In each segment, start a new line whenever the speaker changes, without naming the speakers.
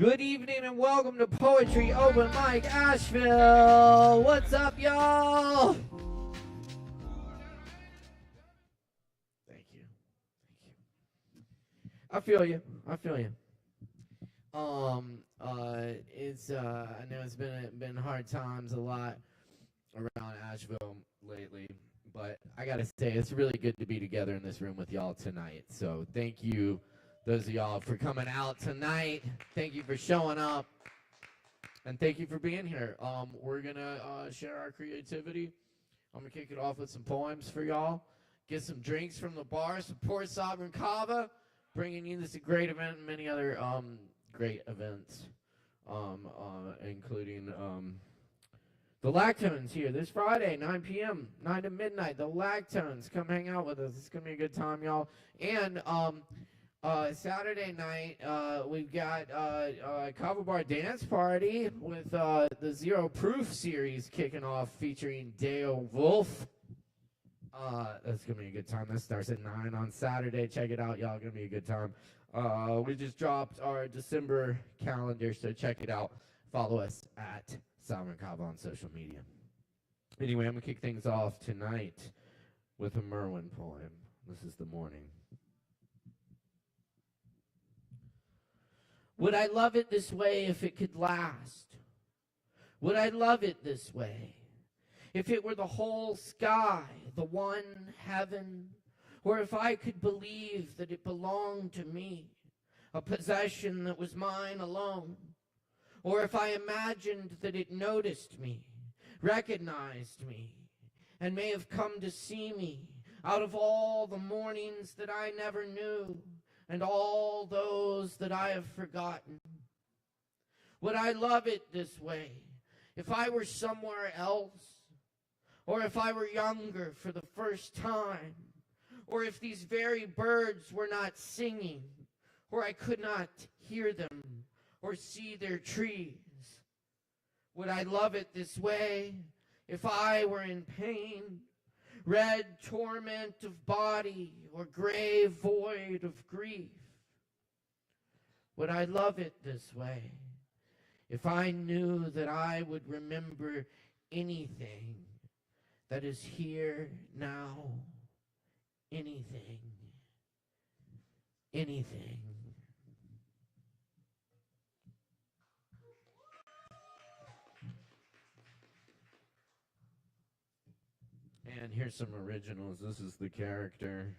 Good evening and welcome to Poetry Open Mic Asheville. What's up, y'all? Thank you. I feel you. I know it's been hard times a lot around Asheville lately, but I gotta say it's really good to be together in this room with y'all tonight. So thank you, those of y'all, for coming out tonight. Thank you for showing up, and thank you for being here. We're gonna share our creativity. I'm gonna kick it off with some poems for y'all. Get some drinks from the bar. Support Sovereign Kava, bringing you this great event and many other great events, including the Lactones here this Friday, 9 p.m., 9 to midnight. The Lactones, come hang out with us. It's going to be a good time, y'all. And Saturday night, we've got a Kava Bar dance party with the Zero Proof series kicking off featuring Dale Wolf. That's going to be a good time. That starts at 9 on Saturday. Check it out, y'all. Going to be a good time. We just dropped our December calendar, so check it out. Follow us at Sovereign Kava on social media. Anyway, I'm going to kick things off tonight with a Merwin poem. This is The Morning. Would I love it this way if it could last? Would I love it this way if it were the whole sky, the one heaven, or if I could believe that it belonged to me, a possession that was mine alone? Or if I imagined that it noticed me, recognized me, and may have come to see me out of all the mornings that I never knew and all those that I have forgotten. Would I love it this way if I were somewhere else, or if I were younger for the first time, or if these very birds were not singing, or I could not hear them or see their trees? Would I love it this way if I were in pain, red torment of body, or gray void of grief? Would I love it this way if I knew that I would remember anything that is here now? Anything. And here's some originals. This is the character.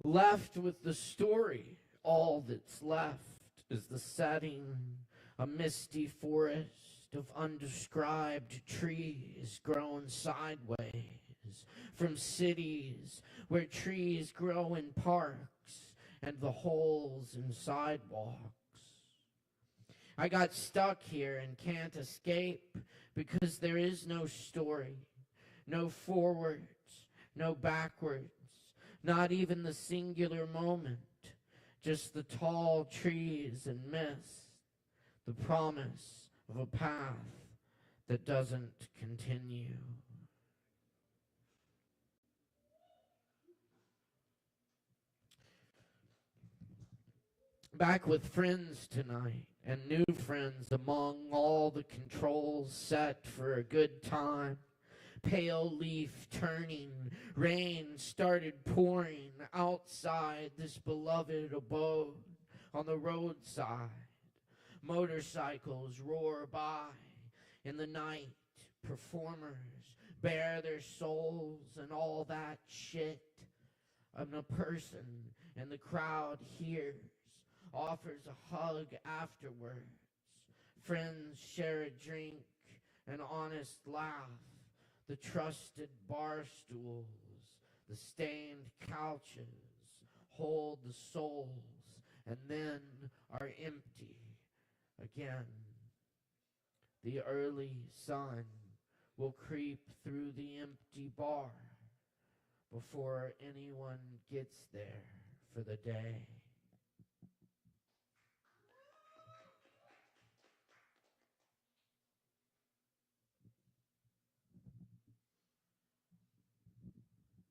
Left with the story, all that's left is the setting, a misty forest of undescribed trees grown sideways from cities where trees grow in parks and the holes in sidewalks. I got stuck here and can't escape because there is no story, no forwards, no backwards, not even the singular moment, just the tall trees and mist, the promise of a path that doesn't continue. Back with friends tonight, and new friends among all the controls set for a good time. Pale leaf turning, rain started pouring outside this beloved abode on the roadside. Motorcycles roar by in the night. Performers bare their souls and all that shit. And a person in the crowd hears, offers a hug afterwards. Friends share a drink, an honest laugh. The trusted bar stools, the stained couches hold the souls and then are empty again. The early sun will creep through the empty bar before anyone gets there for the day.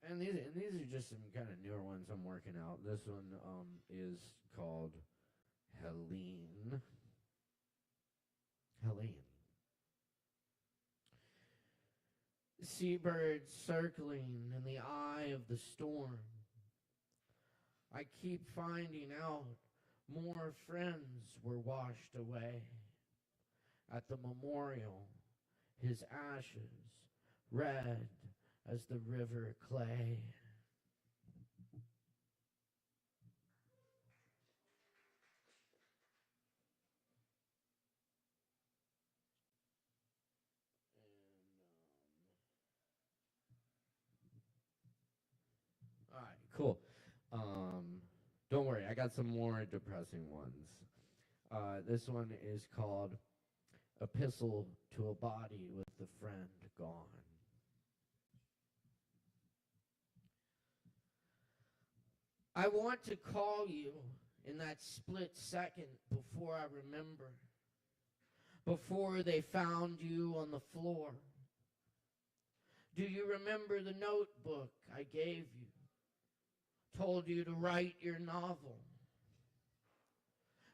And these are just some kind of newer ones I'm working out. This one is called Helene. Helene. Seabirds circling in the eye of the storm. I keep finding out more friends were washed away. At the memorial, his ashes red as the river clay. All right, cool. Don't worry, I got some more depressing ones. This one is called Epistle to a Body with the Friend Gone. I want to call you in that split second before I remember, before they found you on the floor. Do you remember the notebook I gave you? Told you to write your novel.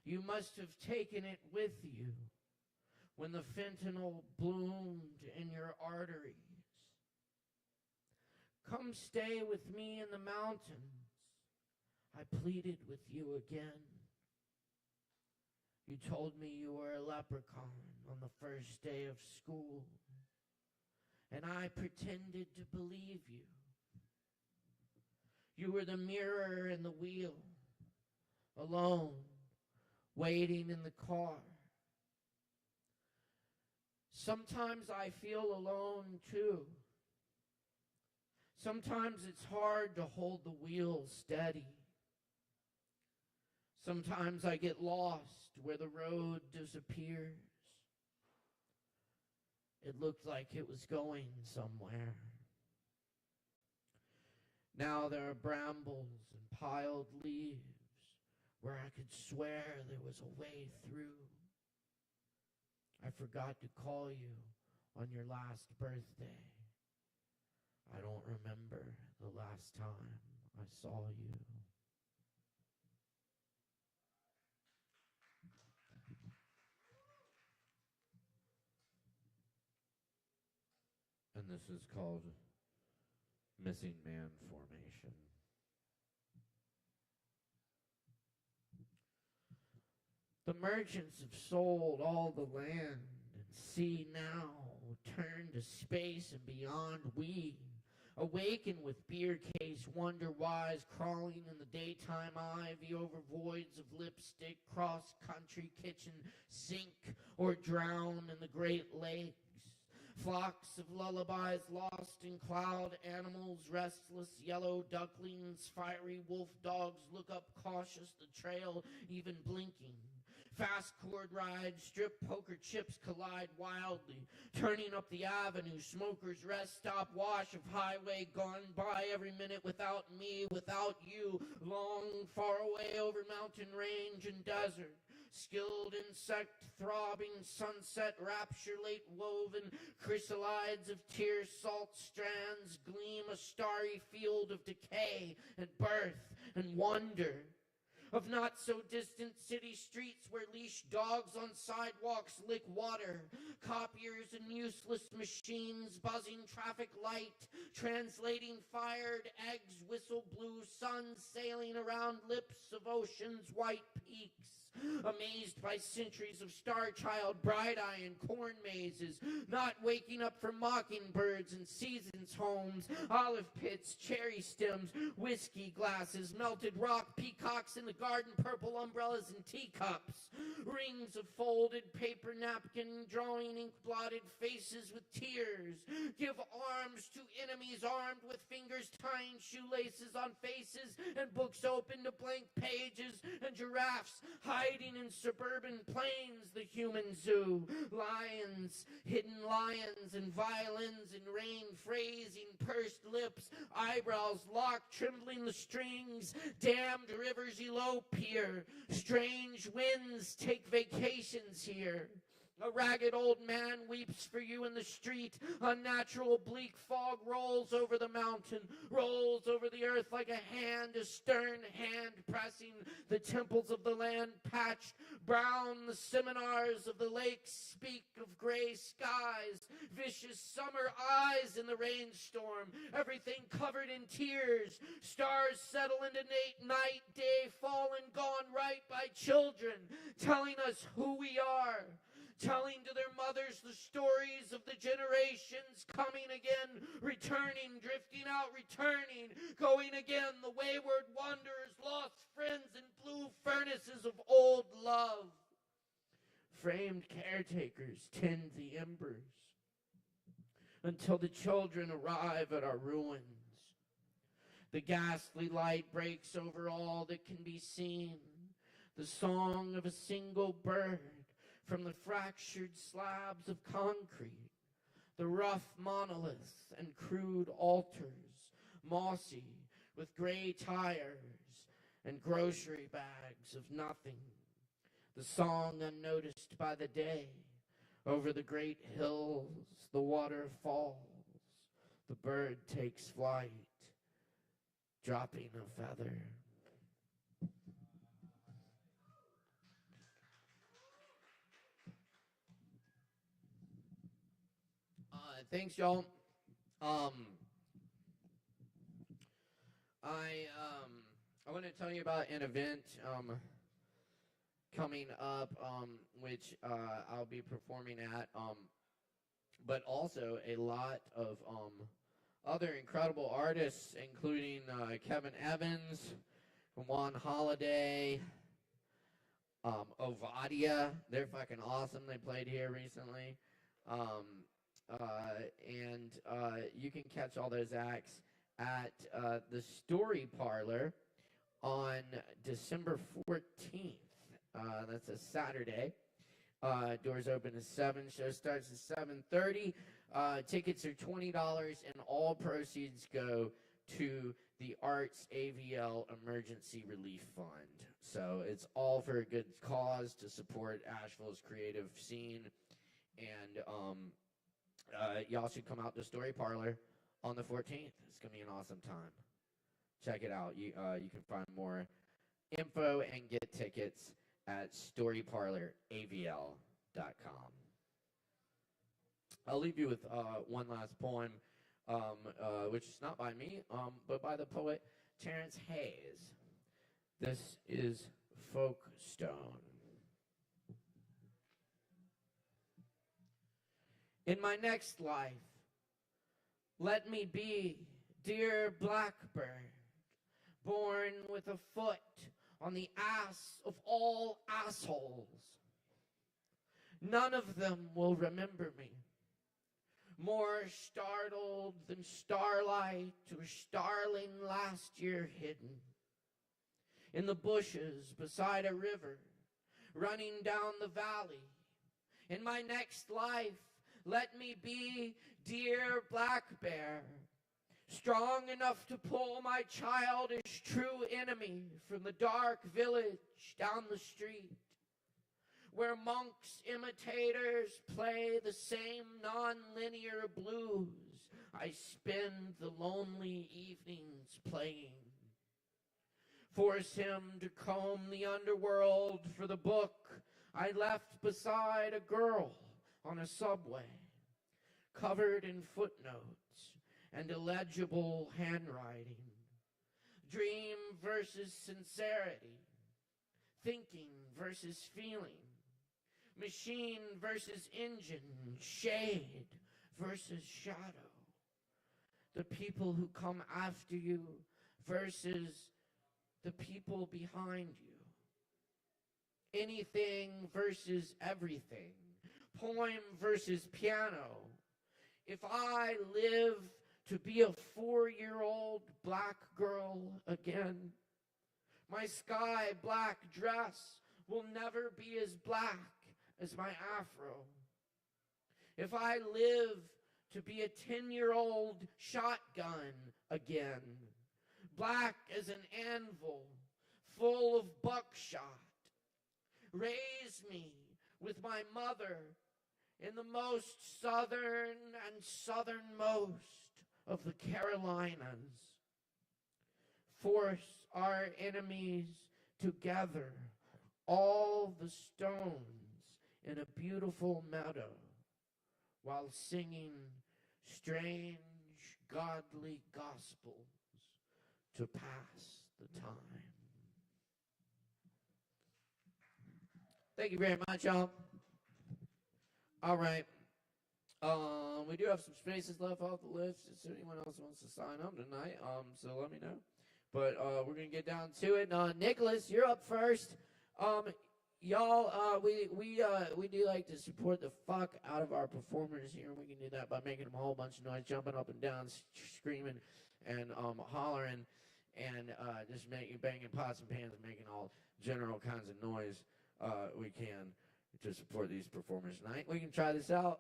You must have taken it with you when the fentanyl bloomed in your arteries. Come stay with me in the mountains. I pleaded with you again. You told me you were a leprechaun on the first day of school, and I pretended to believe you. You were the mirror and the wheel, alone, waiting in the car. Sometimes I feel alone too. Sometimes it's hard to hold the wheel steady. Sometimes I get lost where the road disappears. It looked like it was going somewhere. Now there are brambles and piled leaves where I could swear there was a way through. I forgot to call you on your last birthday. I don't remember the last time I saw you. And this is called Missing Man Formation. The merchants have sold all the land and sea now, turn to space and beyond. We awaken with beer case, wonder whys, crawling in the daytime ivy over voids of lipstick, cross-country kitchen sink, or drown in the Great Lakes. Flocks of lullabies lost in cloud, animals restless, yellow ducklings, fiery wolf dogs look up cautious, the trail even blinking. Fast cord rides, strip poker chips collide wildly, turning up the avenue, smokers rest stop, wash of highway gone by every minute without me, without you, long far away over mountain range and desert. Skilled insect throbbing, sunset rapture late woven, chrysalides of tear salt strands gleam a starry field of decay and birth and wonder. Of not so distant city streets where leash dogs on sidewalks lick water, copiers and useless machines buzzing traffic light, translating fired eggs, whistle blue suns sailing around lips of ocean's white peaks. Amazed by centuries of star child, bright-eye and corn mazes, not waking up for mockingbirds and seasons homes, olive pits, cherry stems, whiskey glasses, melted rock, peacocks in the garden, purple umbrellas and teacups, rings of folded paper napkin, drawing ink-blotted faces with tears, give arms to enemies armed with fingers tying shoelaces on faces and books open to blank pages and giraffes hiding in suburban plains, the human zoo, lions, hidden lions and violins in rain phrasing, pursed lips, eyebrows locked, trembling the strings, damned rivers elope here, strange winds take vacations here. A ragged old man weeps for you in the street. Unnatural bleak fog rolls over the mountain, rolls over the earth like a hand, a stern hand pressing the temples of the land patched brown. The seminars of the lakes speak of gray skies, vicious summer eyes in the rainstorm, everything covered in tears. Stars settle into night, day fallen, gone right by children, telling us who we are, telling to their mothers the stories of the generations coming again, returning, drifting out, returning, going again, the wayward wanderers, lost friends in blue furnaces of old love. Framed caretakers tend the embers until the children arrive at our ruins. The ghastly light breaks over all that can be seen, the song of a single bird from the fractured slabs of concrete, the rough monoliths and crude altars, mossy with gray tires and grocery bags of nothing. The song unnoticed by the day, over the great hills, the water falls, the bird takes flight, dropping a feather. Thanks, y'all. I want to tell you about an event coming up, which I'll be performing at, but also a lot of other incredible artists, including Kevin Evans, Juan Holiday, Ovadia. They're fucking awesome. They played here recently. And you can catch all those acts at the Story Parlor on December 14th. That's a Saturday. Doors open at 7. Show starts at 7:30. Tickets are $20, and all proceeds go to the Arts AVL Emergency Relief Fund. So it's all for a good cause to support Asheville's creative scene. And y'all should come out to Story Parlor on the 14th. It's going to be an awesome time. Check it out. You can find more info and get tickets at storyparloravl.com. I'll leave you with one last poem, which is not by me, but by the poet Terrence Hayes. This is Folkstone. In my next life, let me be, dear blackbird, born with a foot on the ass of all assholes. None of them will remember me. More startled than starlight or starling last year hidden in the bushes beside a river running down the valley. In my next life, let me be, dear black bear, strong enough to pull my childish true enemy from the dark village down the street, where monks imitators play the same non-linear blues I spend the lonely evenings playing. Force him to comb the underworld for the book I left beside a girl on a subway, covered in footnotes and illegible handwriting. Dream versus sincerity, thinking versus feeling, machine versus engine, shade versus shadow. The people who come after you versus the people behind you. Anything versus everything. Poem versus piano. If I live to be a 4-year-old black girl again, my sky black dress will never be as black as my afro. If I live to be a 10-year-old shotgun again, black as an anvil, full of buckshot, raise me with my mother in the most southern and southernmost of the Carolinas, force our enemies to gather all the stones in a beautiful meadow while singing strange godly gospels to pass the time. Thank you very much, y'all. All right. We do have some spaces left off the list. If anyone else wants to sign up tonight, so let me know. But we're gonna get down to it. Nicholas, you're up first. Y'all, we do like to support the fuck out of our performers here. We can do that by making them a whole bunch of noise, jumping up and down, screaming, and hollering, and just banging pots and pans and making all general kinds of noise we can to support these performers tonight. We can try this out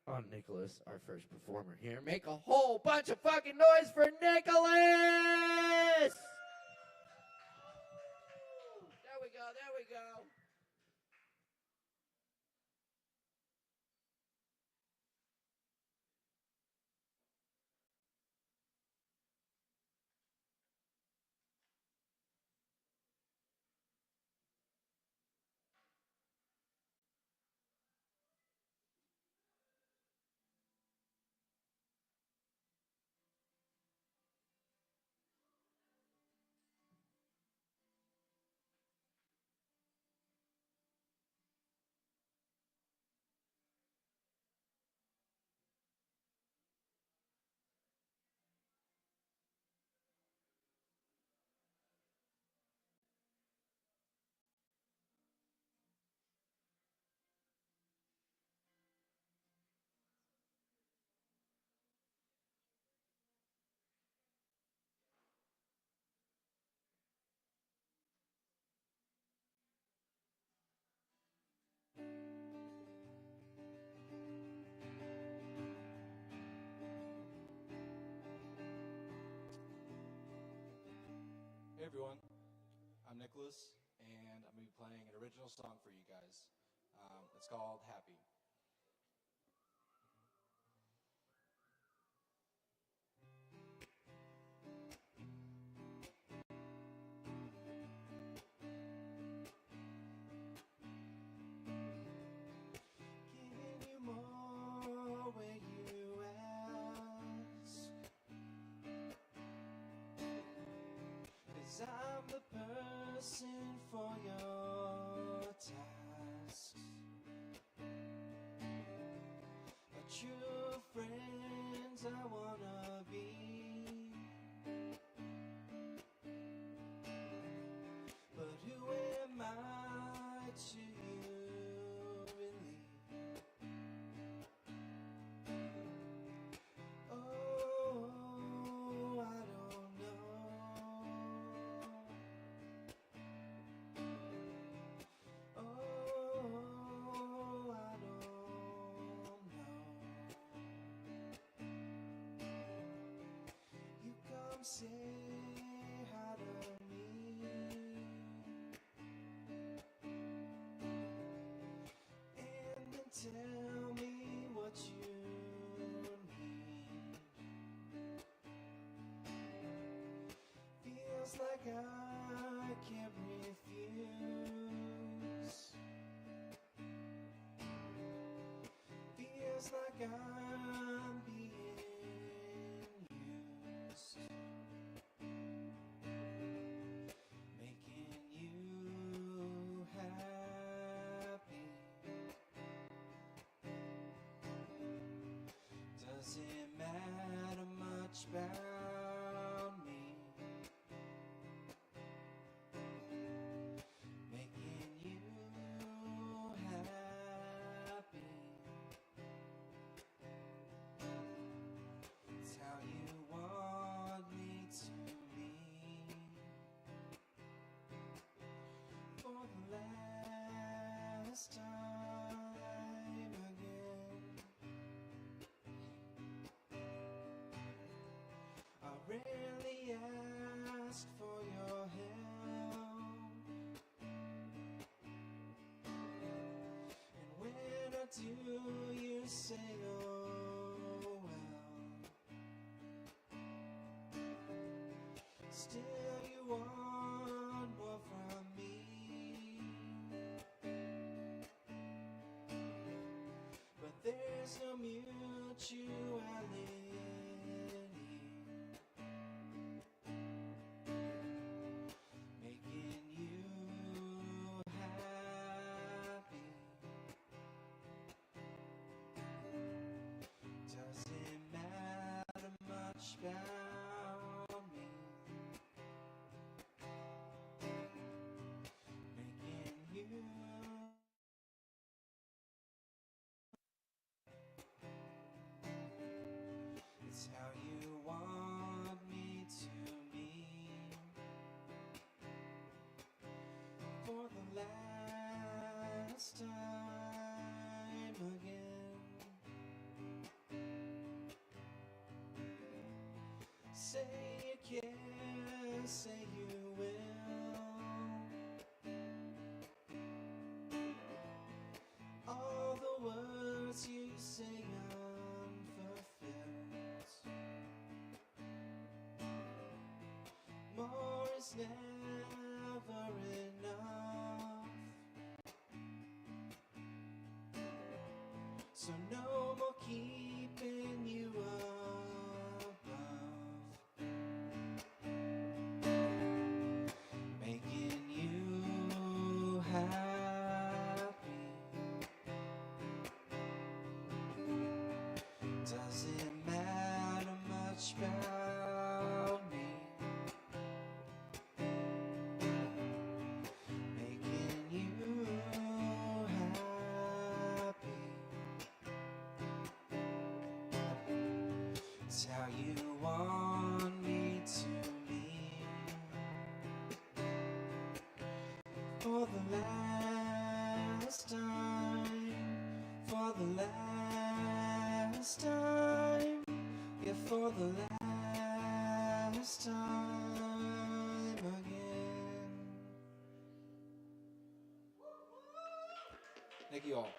on Nicholas, our first performer here. Make a whole bunch of fucking noise for Nicholas! There we go, there we go.
Hey everyone, I'm Nicholas, and I'm going to be playing an original song for you guys. It's called Happy. Giving you more when you ask, 'cause I'm the person for your tasks. A true friends I wanna be, but who am I to you really? Oh, I don't know. Oh, I don't know. You come say hi to me, and then tell me what you need. Feels like I can't refuse. Feels like I'm being used. Making you happy doesn't matter much about me. Making you happy, it's how you want me to be. For the last time again, I rarely ask for your help, and when I do, Still you want more from me, but there's no mutuality, making you happy doesn't matter much about me, making you. It's how you want me to be for the last time again. Say you care, say you will. All the words you say unfulfilled. More is never enough. So no more keeping you above, making you happy doesn't matter much about me, making you happy. It's how you want me to be for the last time, for the last time, yeah, for the last time again. Thank you all.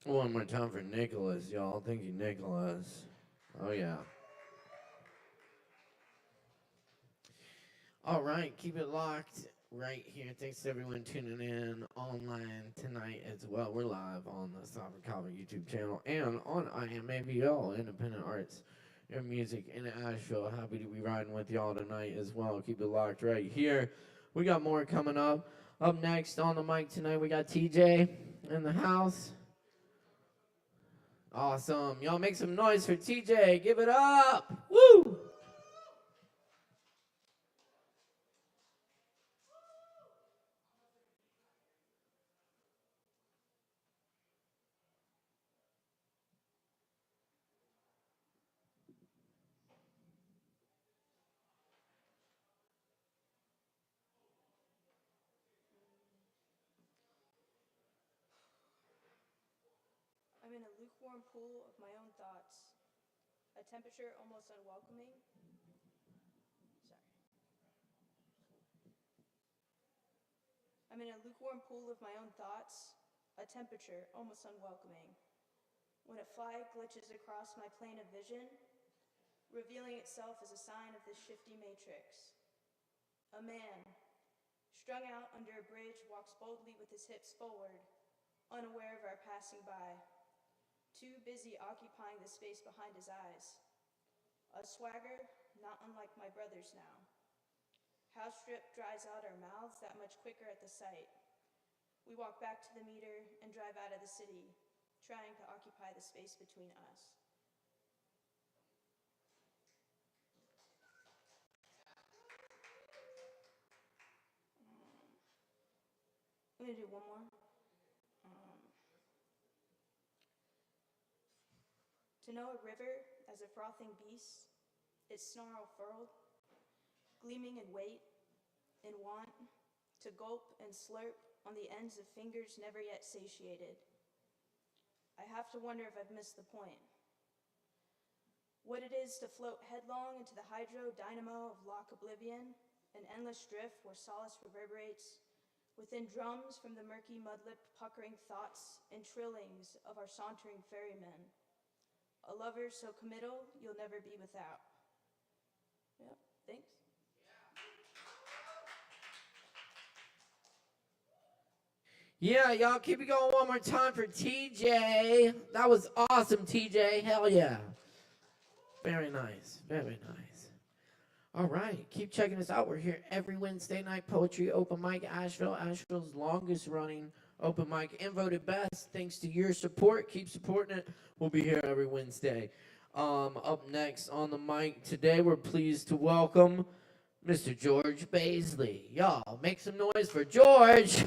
One more time for Nicholas, y'all. Thank you, Nicholas. Oh, yeah. All right, keep it locked right here. Thanks to everyone tuning in online tonight as well. We're live on the Sovereign Kava YouTube channel and on IMAVL, Independent Arts and Music in Asheville. Happy to be riding with y'all tonight as well. Keep it locked right here. We got more coming up. Up next on the mic tonight, we got TJ in the house. Awesome. Y'all make some noise for TJ. Give it up. Woo!
I'm in a lukewarm pool of my own thoughts, a temperature almost unwelcoming. I'm in a lukewarm pool of my own thoughts, a temperature almost unwelcoming. When a fly glitches across my plane of vision, revealing itself as a sign of this shifty matrix. A man, strung out under a bridge, walks boldly with his hips forward, unaware of our passing by, too busy occupying the space behind his eyes. A swagger not unlike my brother's now. House strip dries out our mouths that much quicker at the sight. We walk back to the meter and drive out of the city, trying to occupy the space between us. I'm gonna do one more. To know a river as a frothing beast, its snarl furled, gleaming in weight, in want, to gulp and slurp on the ends of fingers never yet satiated. I have to wonder if I've missed the point. What it is to float headlong into the hydro dynamo of lock oblivion, an endless drift where solace reverberates within drums from the murky mud-lipped puckering thoughts and trillings of our sauntering ferrymen. A lover so committal you'll never be without. Yep, thanks.
Yeah, y'all keep it going one more time for TJ. That was awesome, TJ. Hell yeah. Very nice. Very nice. All right. Keep checking us out. We're here every Wednesday night. Poetry Open Mic Asheville. Asheville's longest running open mic and voted best. Thanks to your support. Keep supporting it. We'll be here every Wednesday. Up next on the mic today, we're pleased to welcome Mr. George Baisley. Y'all make some noise for George.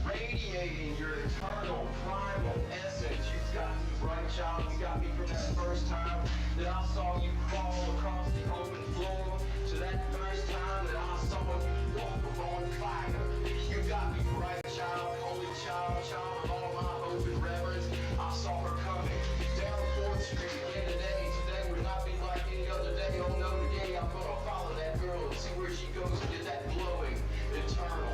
Radiating your eternal, primal essence. You've got me bright, child. You got me from that first time that I saw you fall across the open floor to that first time that I saw you walk on fire. You got me bright, child, holy child, child of all my hope and reverence. I saw her coming down 4th Street again today. Today would not be like any other day. Oh no, today I'm gonna follow that girl and see where she goes and get that glowing, eternal,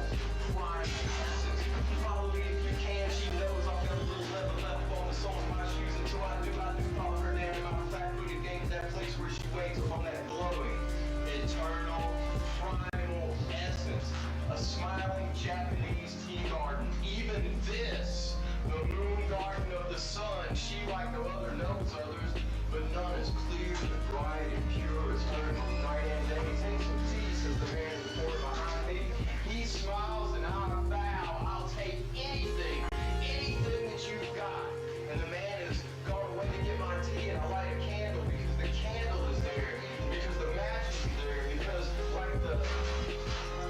primal essence. Follow me if you can. She knows I've got a little leather left on the sole of my shoes. Until I do follow her down in my flat-footed game to that place where she waits upon that glowing, eternal, primal essence. A smiling Japanese tea garden. Even this, the moon garden of the sun. She like no other knows others, but none as clear and bright and pure as her. Night and day, take some tea, says the man in the corner behind me. He smiles and I bow. I'll take anything that you've got. And the man has gone away to get my tea, and I light a candle because the candle is there, because the magic is there, because like the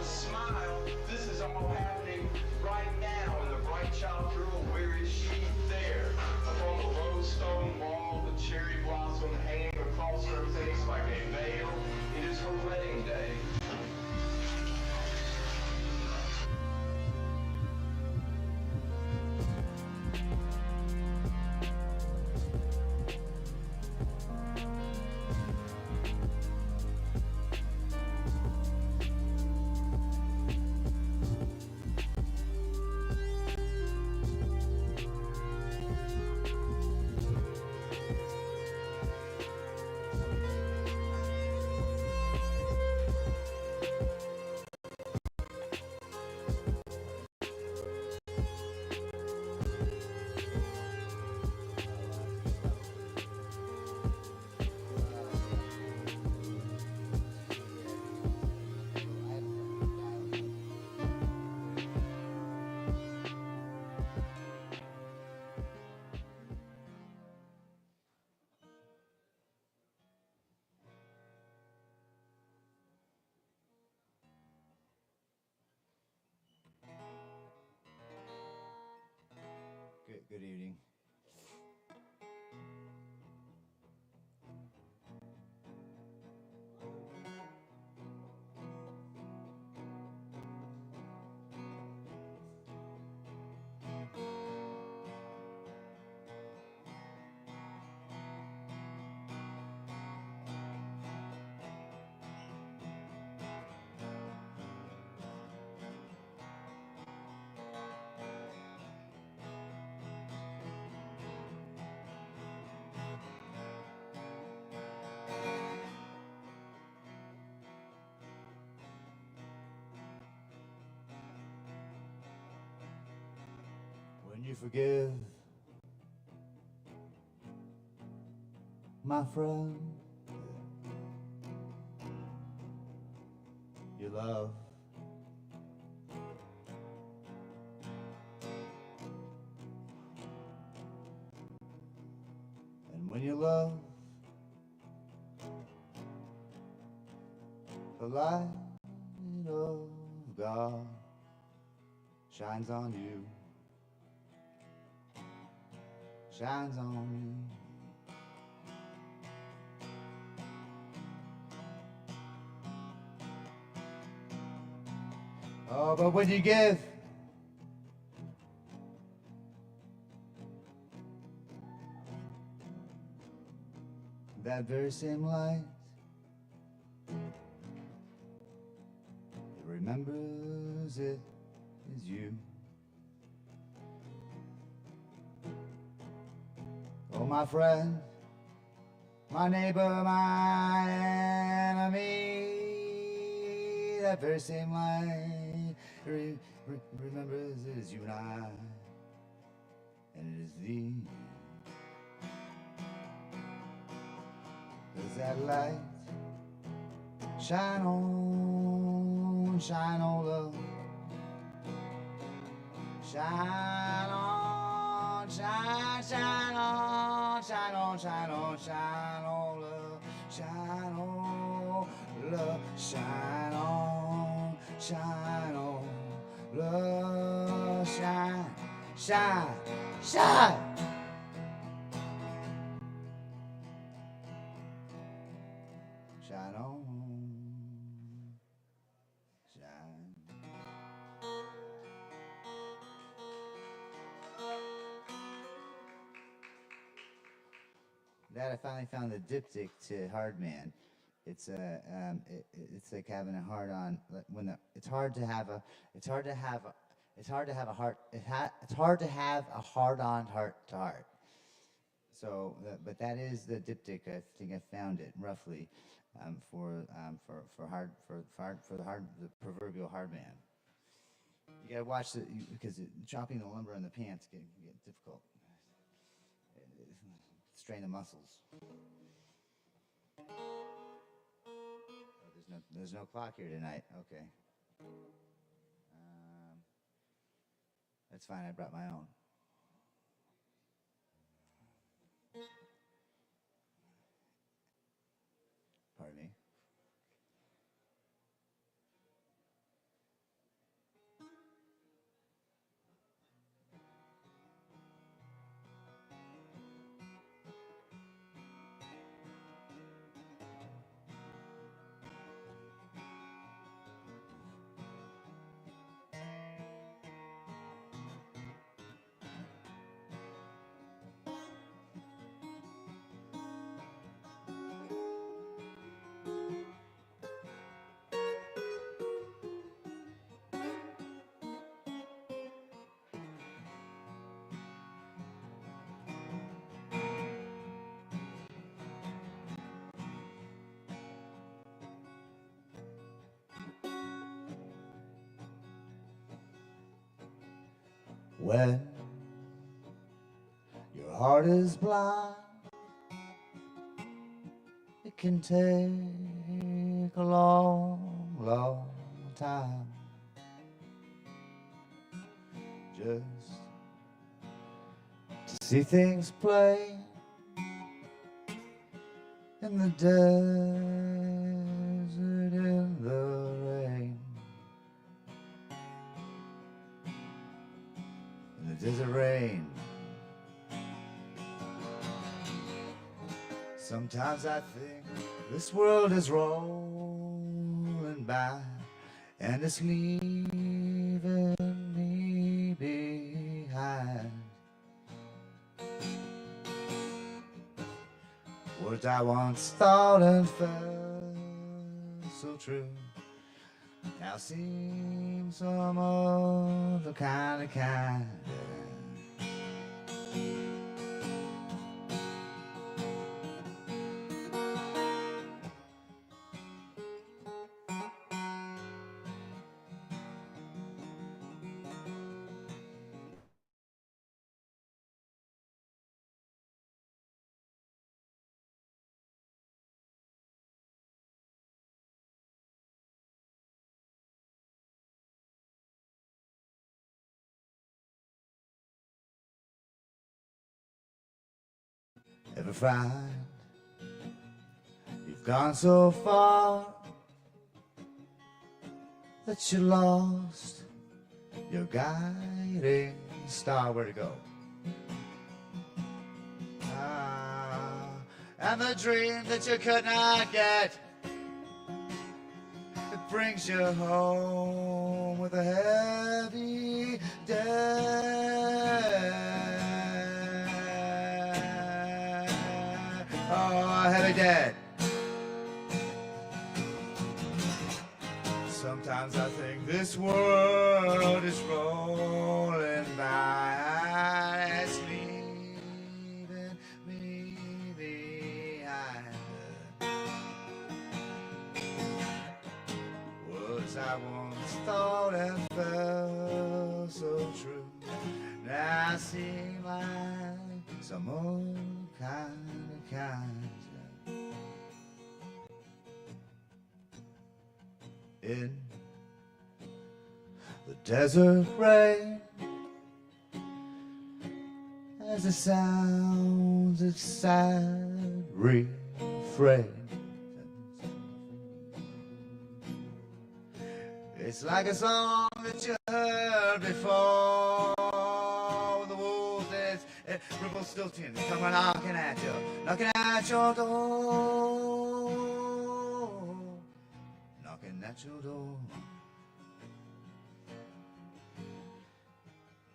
smile, this is all happening right now. And the bright child girl, where is she? There, upon the low stone wall, the cherry blossom hanging across her face like a veil. It is her wedding day.
Good evening. When you forgive, my friend, you love. And when you love, the light of God shines on you, shines on you. Oh, but when you give, that very same light, it remembers it is you. Oh, my friend, my neighbor, my enemy, that very same light remembers it is you and I, and it is thee. Does that light shine on, love, shine on, shine on, shine on, shine on, shine on, love, shine on, love, shine on, shine on, love, shine, shine, shine. Shine on, shine. That I finally found the diptych to Hard Man. It's it's like having a hard on when the it's hard to have a hard on heart to heart. So, but that is the diptych. I think I found it roughly for the proverbial hard man. You gotta watch it because chopping the lumber on the pants can get difficult. Strain the muscles. Oh, there's no clock here tonight. Okay. That's fine. I brought my own. Pardon me. When your heart is blind, it can take a long, long time just to see things plain in the desert, in the rain. In the desert rain. Sometimes I think this world is rolling by and it's leaving me behind. Words I once thought and felt so true now seem some other kind. ever find. You've gone so far that you lost your guiding star. Where to go? And the dream that you could not get, it brings you home with a heavy debt. Oh, a heavy debt. Sometimes I think this world is rolling by and it's leaving me behind. Words I once thought and felt so true now seem like some old kind of in the desert rain, as it sounds its sad refrain. It's like a song that you heard before. When the wolves is Rumpelstiltskin coming knocking at your door, knocking at your door.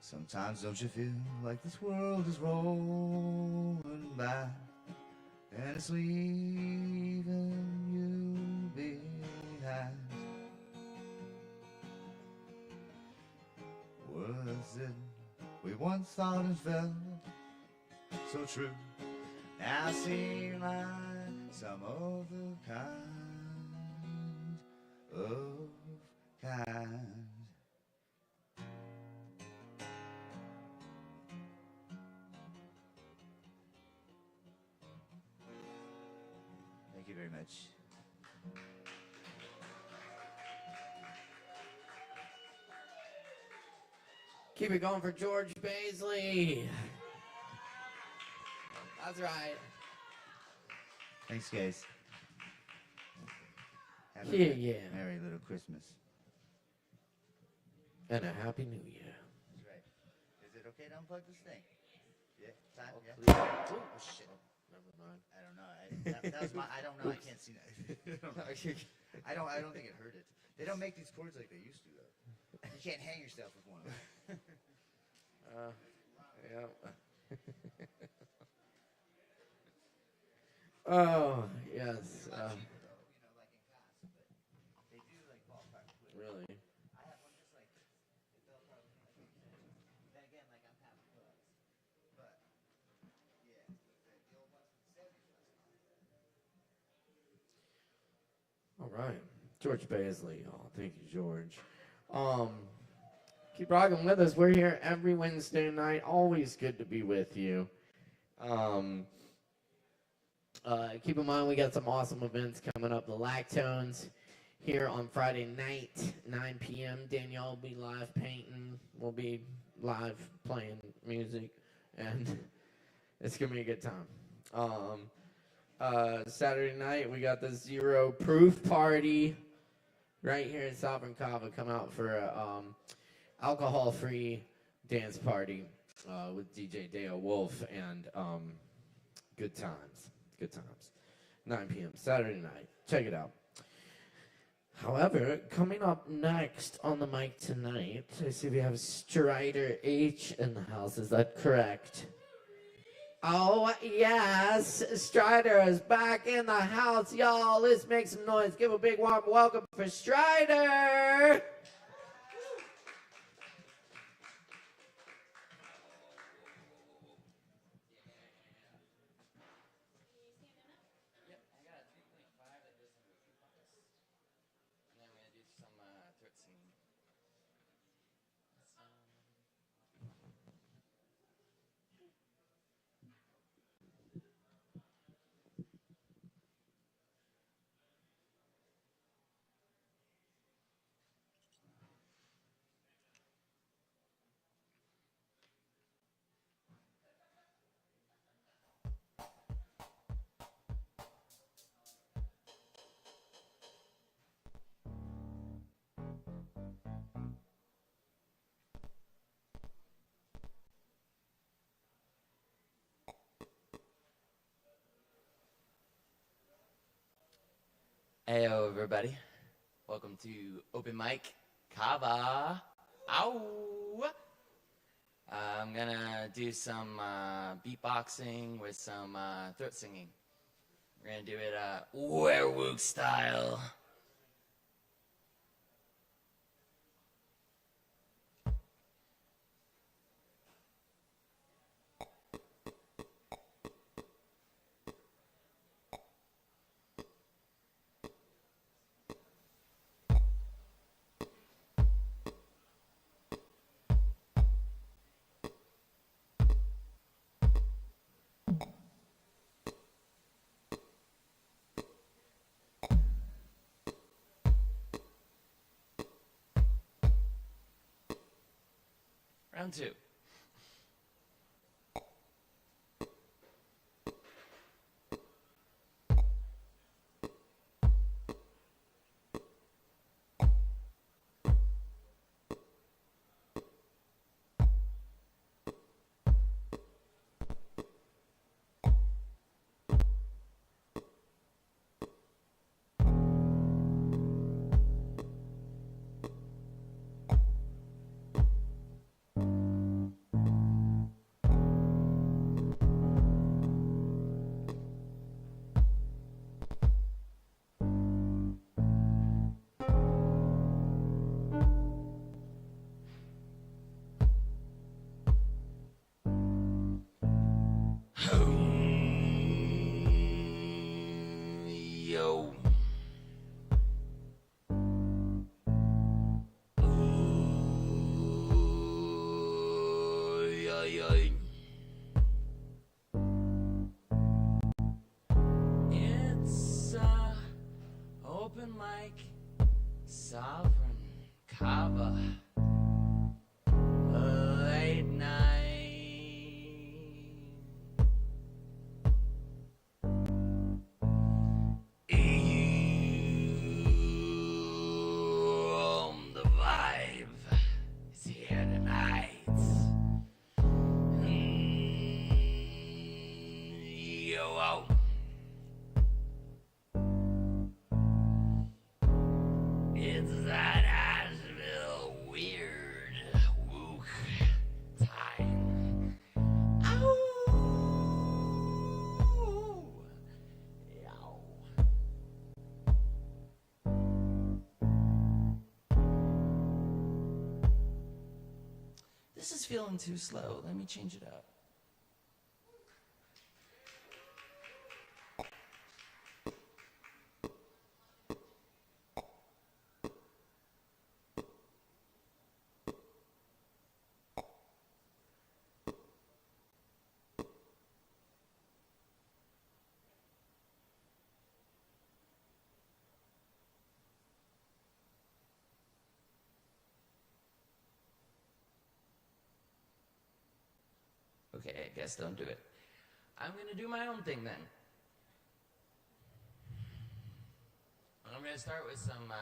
Sometimes don't you feel like this world is rolling by and it's leaving you behind? Words that we once thought and felt so true now seem like some other kind of kind. Thank you very much.
Keep it going for George Baisley. That's right.
Thanks, guys. Have
Yeah,
a
yeah.
merry little Christmas.
And a Happy New Year.
That's right. Is it okay to unplug this thing? Yeah, time.
Oh,
Yeah.
please.
Oh shit.
Never mind.
I don't know. That was my. I don't know. I can't see that. I don't think it hurt it. They don't make these cords like they used to though. You can't hang yourself with one of them.
Yeah. Oh, yes. Really? All right. George Baisley, y'all. Thank you, George. Keep rocking with us. We're here every Wednesday night. Always good to be with you. Keep in mind we got some awesome events coming up. The Lactones here on Friday night, 9 p.m. Danielle will be live painting. We'll be live playing music, and it's gonna be a good time. Saturday night we got the Zero Proof Party right here in Sovereign Kava. Come out for a alcohol-free dance party with DJ Dale Wolf and good times. Good times. 9 p.m. Saturday night. Check it out. However, coming up next on the mic tonight, I see we have Strider H in the house. Is that correct? Oh, yes. Strider is back in the house, y'all. Let's make some noise. Give a big warm welcome for Strider.
Heyo, everybody. Welcome to Open Mic Kava. Ow! I'm gonna do some beatboxing with some throat singing. We're gonna do it werewolf style. Round two. Yo. It's open mic, sovereign, Kava, late night. The vibe is here tonight. Yo, out. It's that Asheville weird wook time. Ow! Yow. This is feeling too slow. Let me change it up. Okay, I guess don't do it. I'm gonna do my own thing then. I'm gonna start with some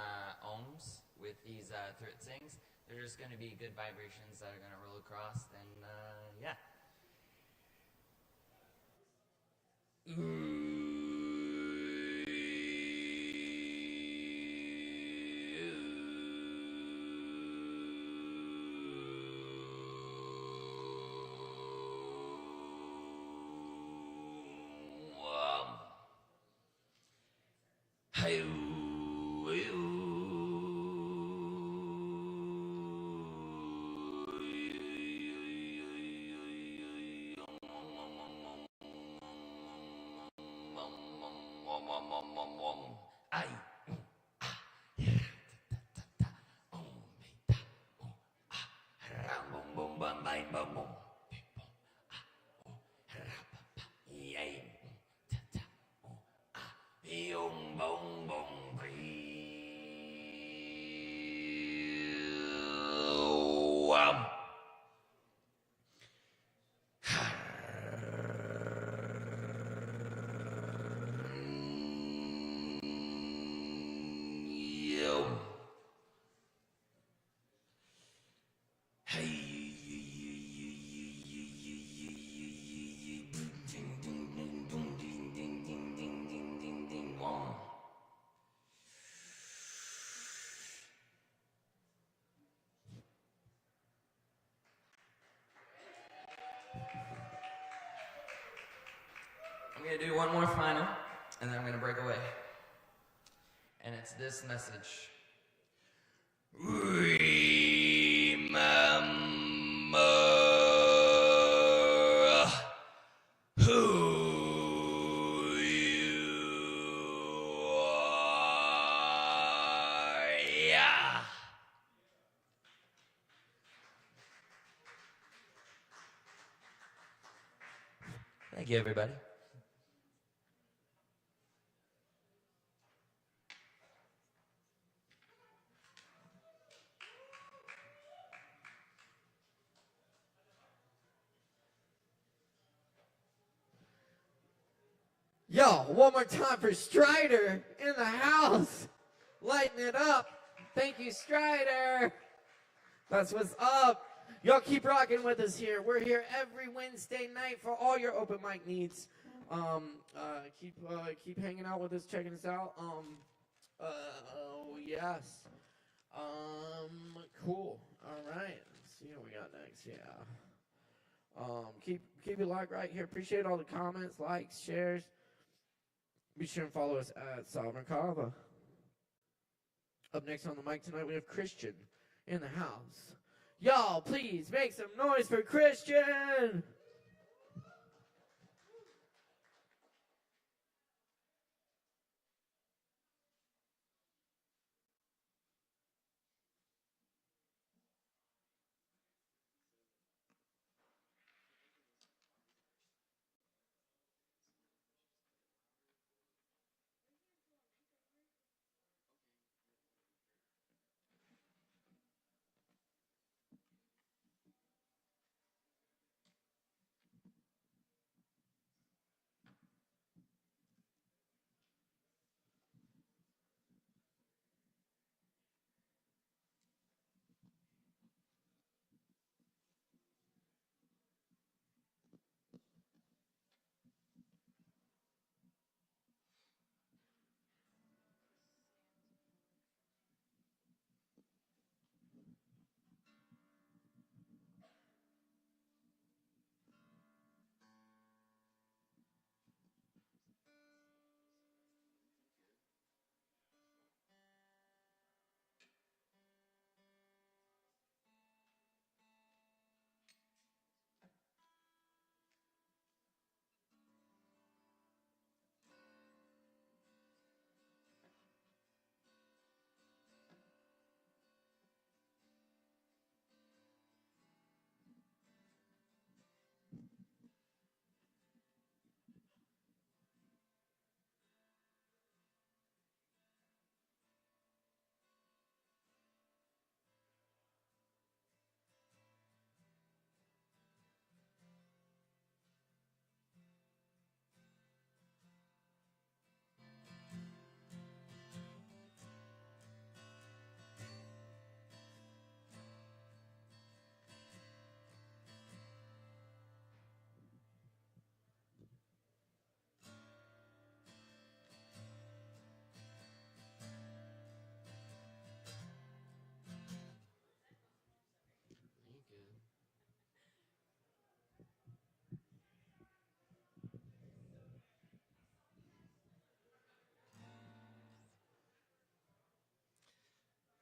ohms with these throat sings. They're just gonna be good vibrations that are gonna roll across, and yeah. Boom, boom, boom. gonna do one more final, and then I'm gonna break away. And it's this message. Remember who you are. Yeah. Thank you, everybody.
Yo, one more time for Strider in the house. Lighting it up. Thank you, Strider. That's what's up. Y'all keep rocking with us here. We're here every Wednesday night for all your open mic needs. Keep hanging out with us, checking us out. Yes. Cool. All right. Let's see what we got next. Yeah. Keep it locked right here. Appreciate all the comments, likes, shares. Be sure and follow us at Sovereign Kava. Up next on the mic tonight, we have Christian in the house. Y'all, please make some noise for Christian.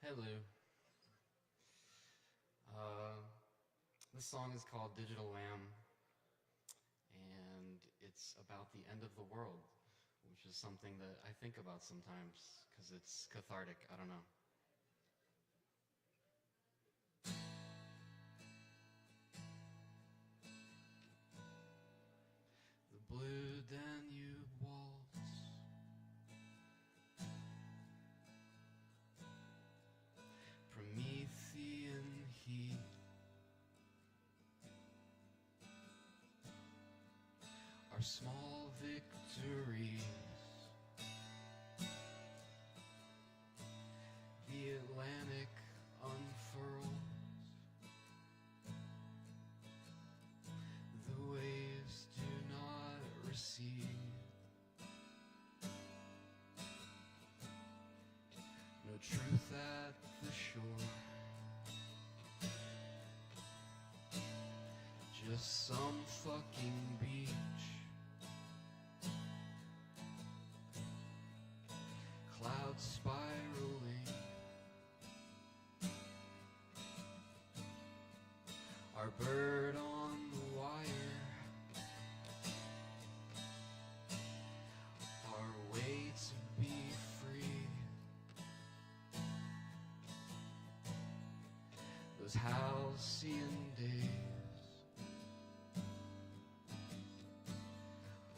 Hello. This song is called Digital Lamb, and it's about the end of the world, which is something that I think about sometimes because it's cathartic. I don't know. The blue Danube waltz, Promethean heat, our small victories, the Atlantic unfurls, the waves do not recede, no truth at the shore, just some fucking beach. clouds spiraling. Our bird on the wire, our way to be free. Those halcyon days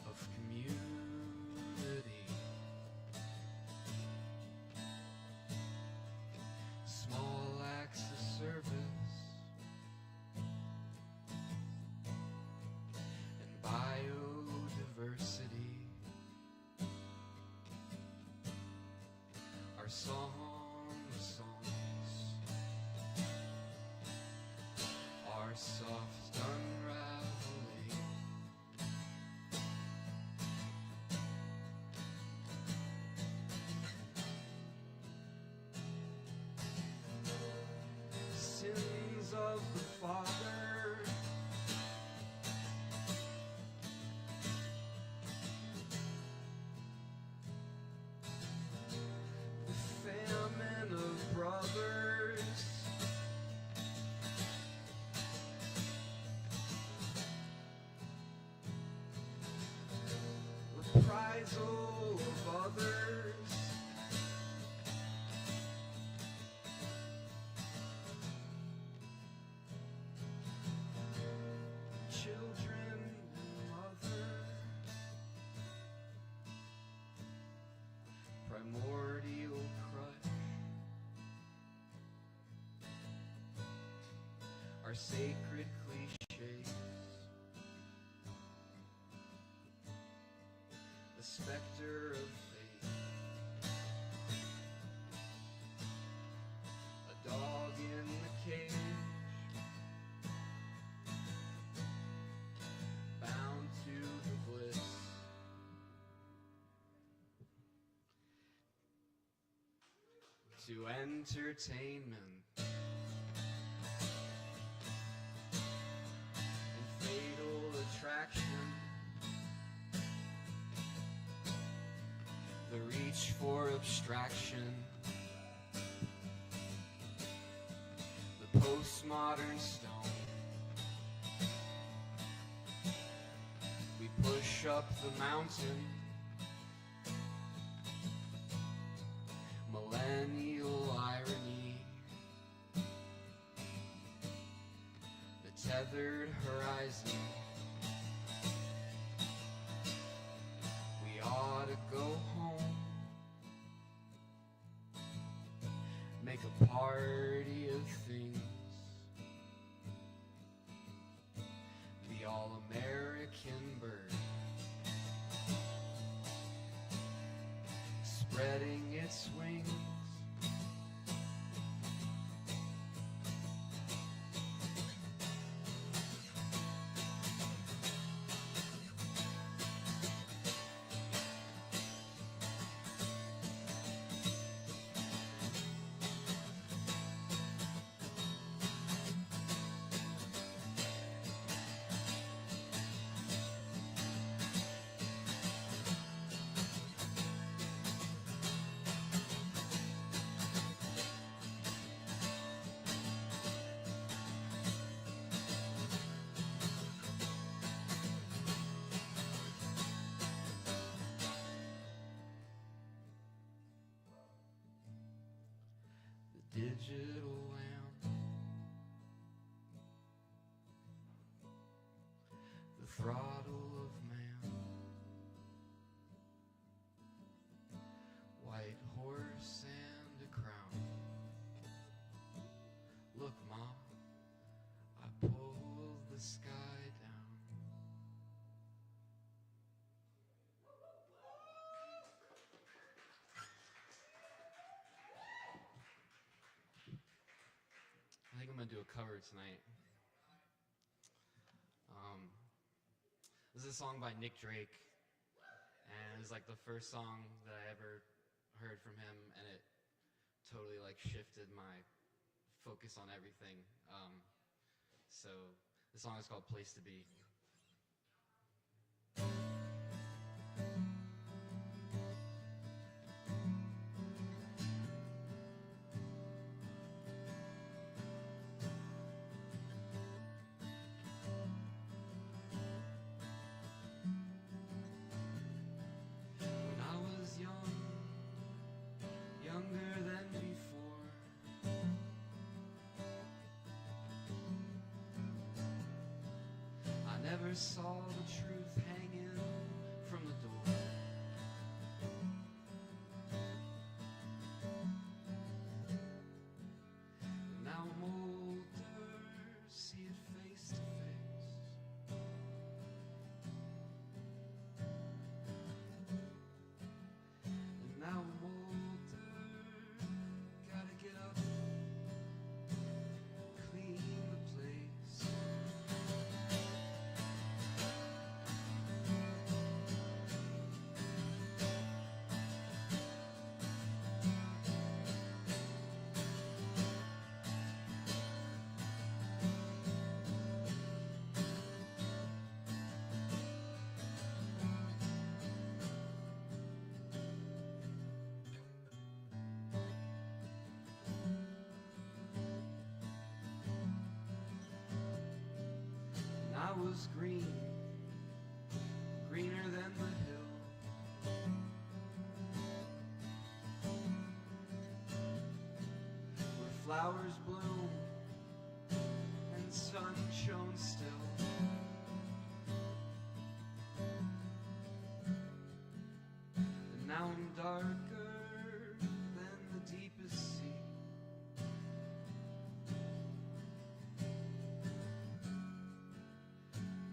of community. Small acts of service and biodiversity. Our song of songs, our soft unraveling. Sins of the Father, the famine of brothers, reprisal of others. Children and mothers, primordial crush, our sacred cliches, the specter of fate, a dog in the cage, bound to the bliss. To entertainment and fatal attraction, the reach for abstraction, the postmodern stone. We push up the mountain, millennial irony, the tethered horizon. We ought to go home, make a party of things, the all-American bird, spreading its wings. Digital lamp, the throttle of man, white horse and a crown. Look, Ma, I pulled the sky down. I think I'm gonna do a cover tonight. This is a song by Nick Drake, and it's like the first song that I ever heard from him, and it totally like shifted my focus on everything. So the song is called Place to Be. never saw the truth hanging from the door. Now I'm older, see it face to face. And now I'm older, gotta get up, clean the place. And I was green, greener than the hill. Where flowers bloom and sun shone still. And now I'm darker than the deepest sea.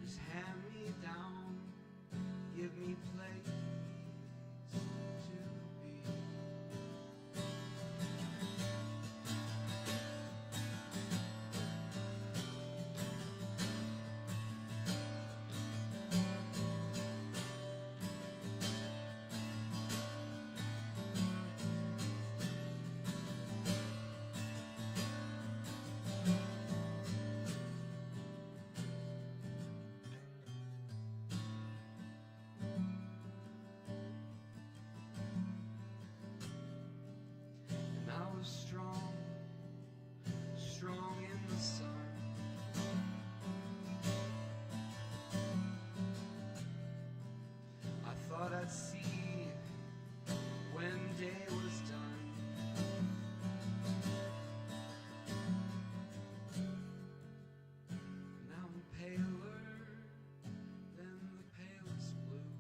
Just hand me down, give me place to be. And I was strong, strong in the sun. I thought I'd see when day was done. Now I'm paler than the palest blue.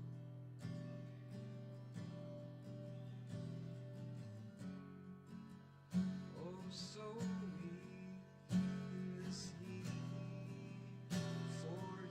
Oh, so weak in this need for you.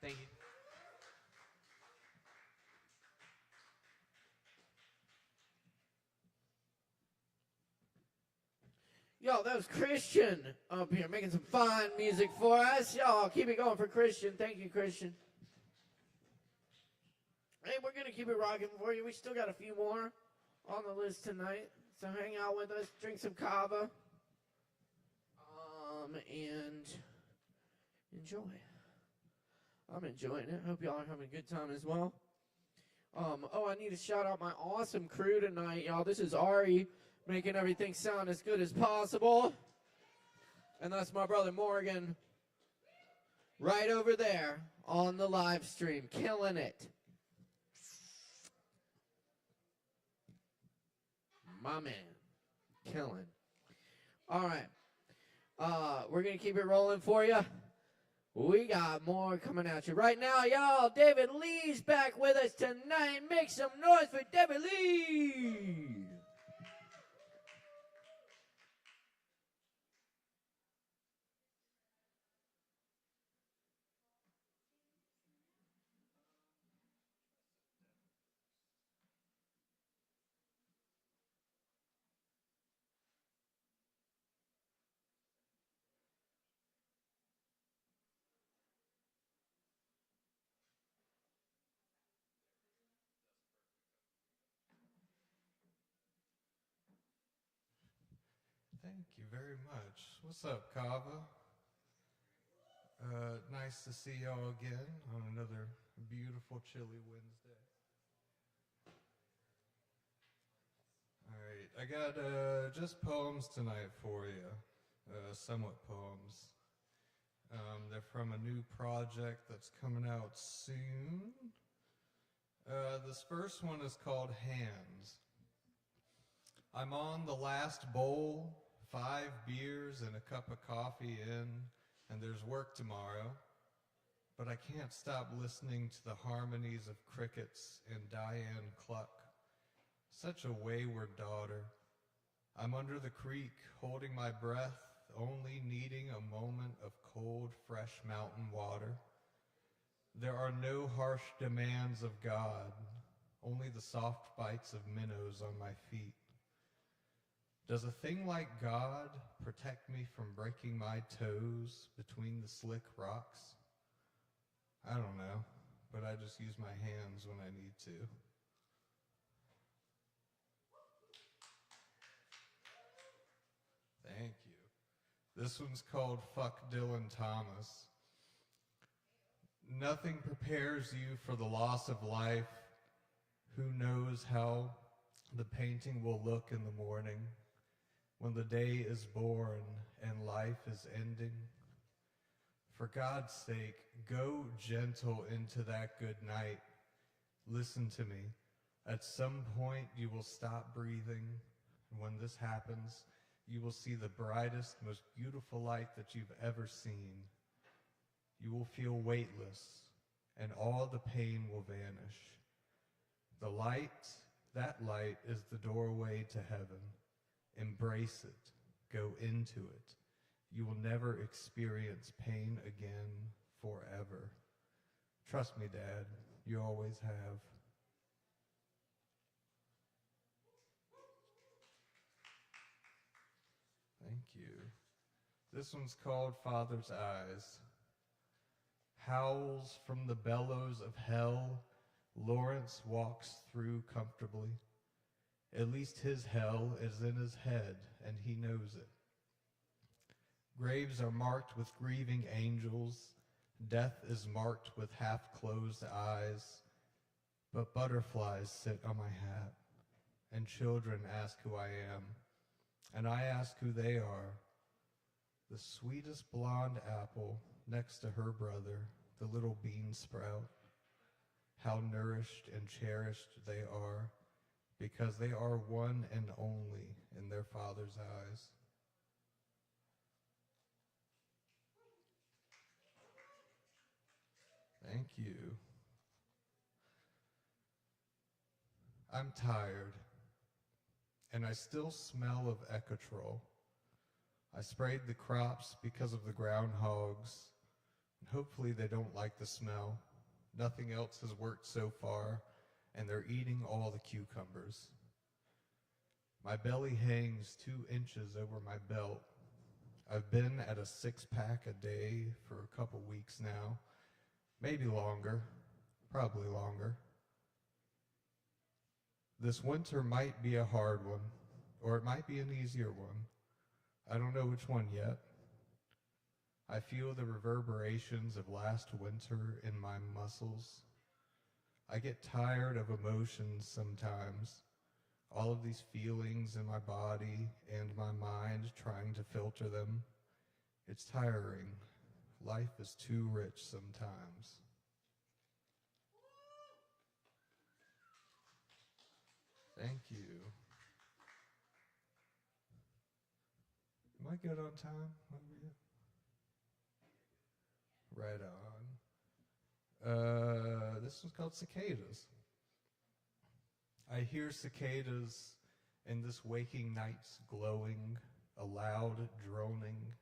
Thank you.
Yo, that was Christian up here making some fine music for us. Y'all keep it going for Christian. Thank you, Christian. Hey, we're going to keep it rocking for you. We still got a few more on the list tonight. So hang out with us, drink some Kava, and enjoy. I'm enjoying it. Hope y'all are having a good time as well. I need to shout out my awesome crew tonight, y'all. This is Ari, making everything sound as good as possible. And that's my brother Morgan, right over there on the live stream, killing it. My man, killing. All right, we're going to keep it rolling for you. We got more coming at you right now, y'all. David Lee's back with us tonight. Make some noise for David Lee.
Thank you very much. What's up, Kava? Nice to see y'all again on another beautiful, chilly Wednesday. All right, I got just poems tonight for you, somewhat poems. They're from a new project that's coming out soon. This first one is called Hands. I'm on the last bowl, 5 beers and a cup of coffee in, and there's work tomorrow. But I can't stop listening to the harmonies of crickets and Diane cluck. Such a wayward daughter. I'm under the creek, holding my breath, only needing a moment of cold, fresh mountain water. There are no harsh demands of God, only the soft bites of minnows on my feet. Does a thing like God protect me from breaking my toes between the slick rocks? I don't know, but I just use my hands when I need to. Thank you. This one's called Fuck Dylan Thomas. Nothing prepares you for the loss of life. Who knows how the painting will look in the morning when the day is born and life is ending? For God's sake, go gentle into that good night. Listen to me. At some point, you will stop breathing. And when this happens, you will see the brightest, most beautiful light that you've ever seen. You will feel weightless, and all the pain will vanish. The light, that light is the doorway to heaven. Embrace it. Go into it. You will never experience pain again forever. Trust me, Dad, you always have. Thank you. This one's called Father's Eyes. Howls from the bellows of hell, Lawrence walks through comfortably. At least his hell is in his head, and he knows it. Graves are marked with grieving angels. Death is marked with half-closed eyes. But butterflies sit on my hat, and children ask who I am, and I ask who they are. The sweetest blonde apple next to her brother, the little bean sprout. How nourished and cherished they are, because they are one and only in their Father's eyes. Thank you. I'm tired, and I still smell of Ecotrol. I sprayed the crops because of the groundhogs, and hopefully they don't like the smell. Nothing else has worked so far, and they're eating all the cucumbers. My belly hangs 2 inches over my belt. I've been at a 6-pack a day for a couple weeks now. Maybe longer, probably longer. This winter might be a hard one, or it might be an easier one. I don't know which one yet. I feel the reverberations of last winter in my muscles. I get tired of emotions sometimes. All of these feelings in my body and my mind trying to filter them. It's tiring. Life is too rich sometimes. Thank you. Am I good on time? Right on. This one's called Cicadas. I hear cicadas in this waking night's glowing, a loud droning.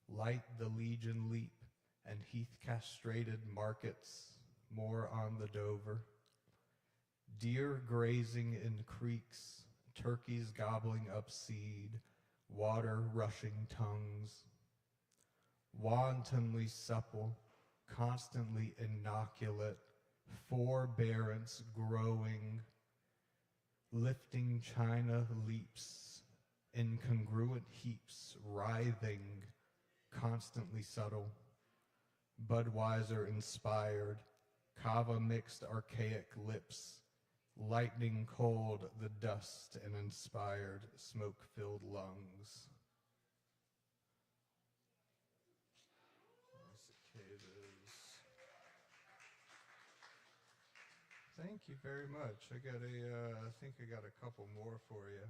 Light the legion leap, and heath-castrated markets, more on the Dover. Deer grazing in creeks, turkeys gobbling up seed, water rushing tongues. Wantonly supple, constantly inoculate, forbearance growing, lifting china leaps, incongruent heaps, writhing, constantly subtle, Budweiser inspired, Kava mixed archaic lips, lightning cold the dust and inspired smoke-filled lungs. Cicadas. Thank you very much. I got I think I got a couple more for you.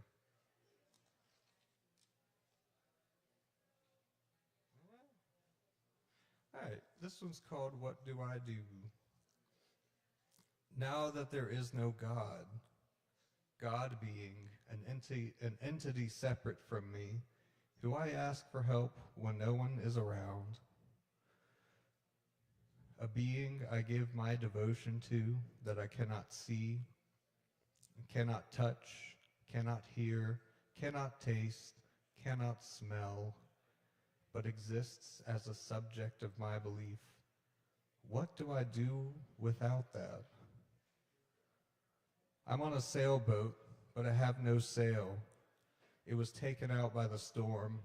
All right, this one's called What Do I Do? Now that there is no God, God being an entity separate from me, do I ask for help when no one is around? A being I give my devotion to that I cannot see, cannot touch, cannot hear, cannot taste, cannot smell, but exists as a subject of my belief. What do I do without that? I'm on a sailboat, but I have no sail. It was taken out by the storm.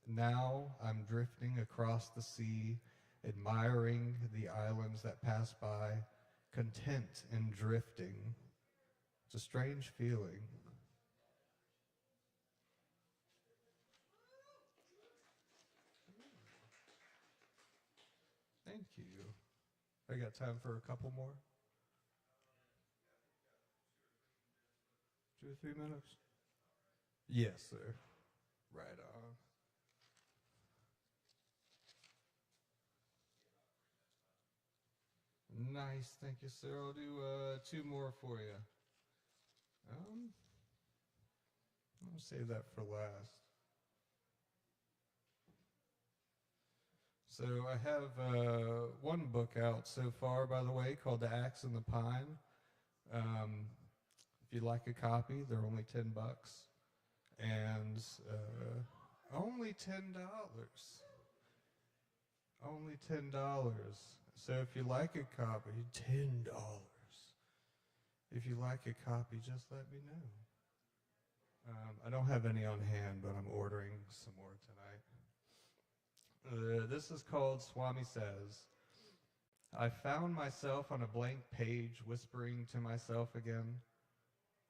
Now I'm drifting across the sea, admiring the islands that pass by, content in drifting. It's a strange feeling. Thank you. I got time for a couple more? 2 or 3 minutes? Yes, sir. Right on. Nice, thank you, sir. I'll do 2 more for you. I'm gonna save that for last. So I have one book out so far, by the way, called The Axe and the Pine. If you'd like a copy, they're only $10, and only $10. Only $10. So if you like a copy, $10. If you like a copy, just let me know. I don't have any on hand, but I'm ordering some more tonight. This is called Swami Says. I found myself on a blank page, whispering to myself again,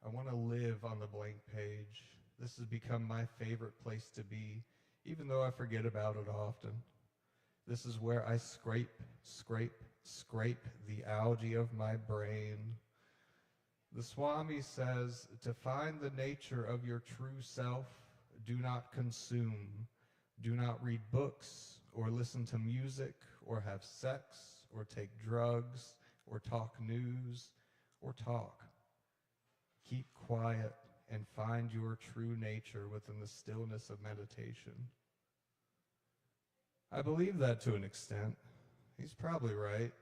I want to live on the blank page. This has become my favorite place to be, even though I forget about it often. This is where I scrape the algae of my brain. The Swami says, to find the nature of your true self, do not consume. Do not read books, or listen to music, or have sex, or take drugs, or talk news, or talk. Keep quiet and find your true nature within the stillness of meditation. I believe that to an extent. He's probably right.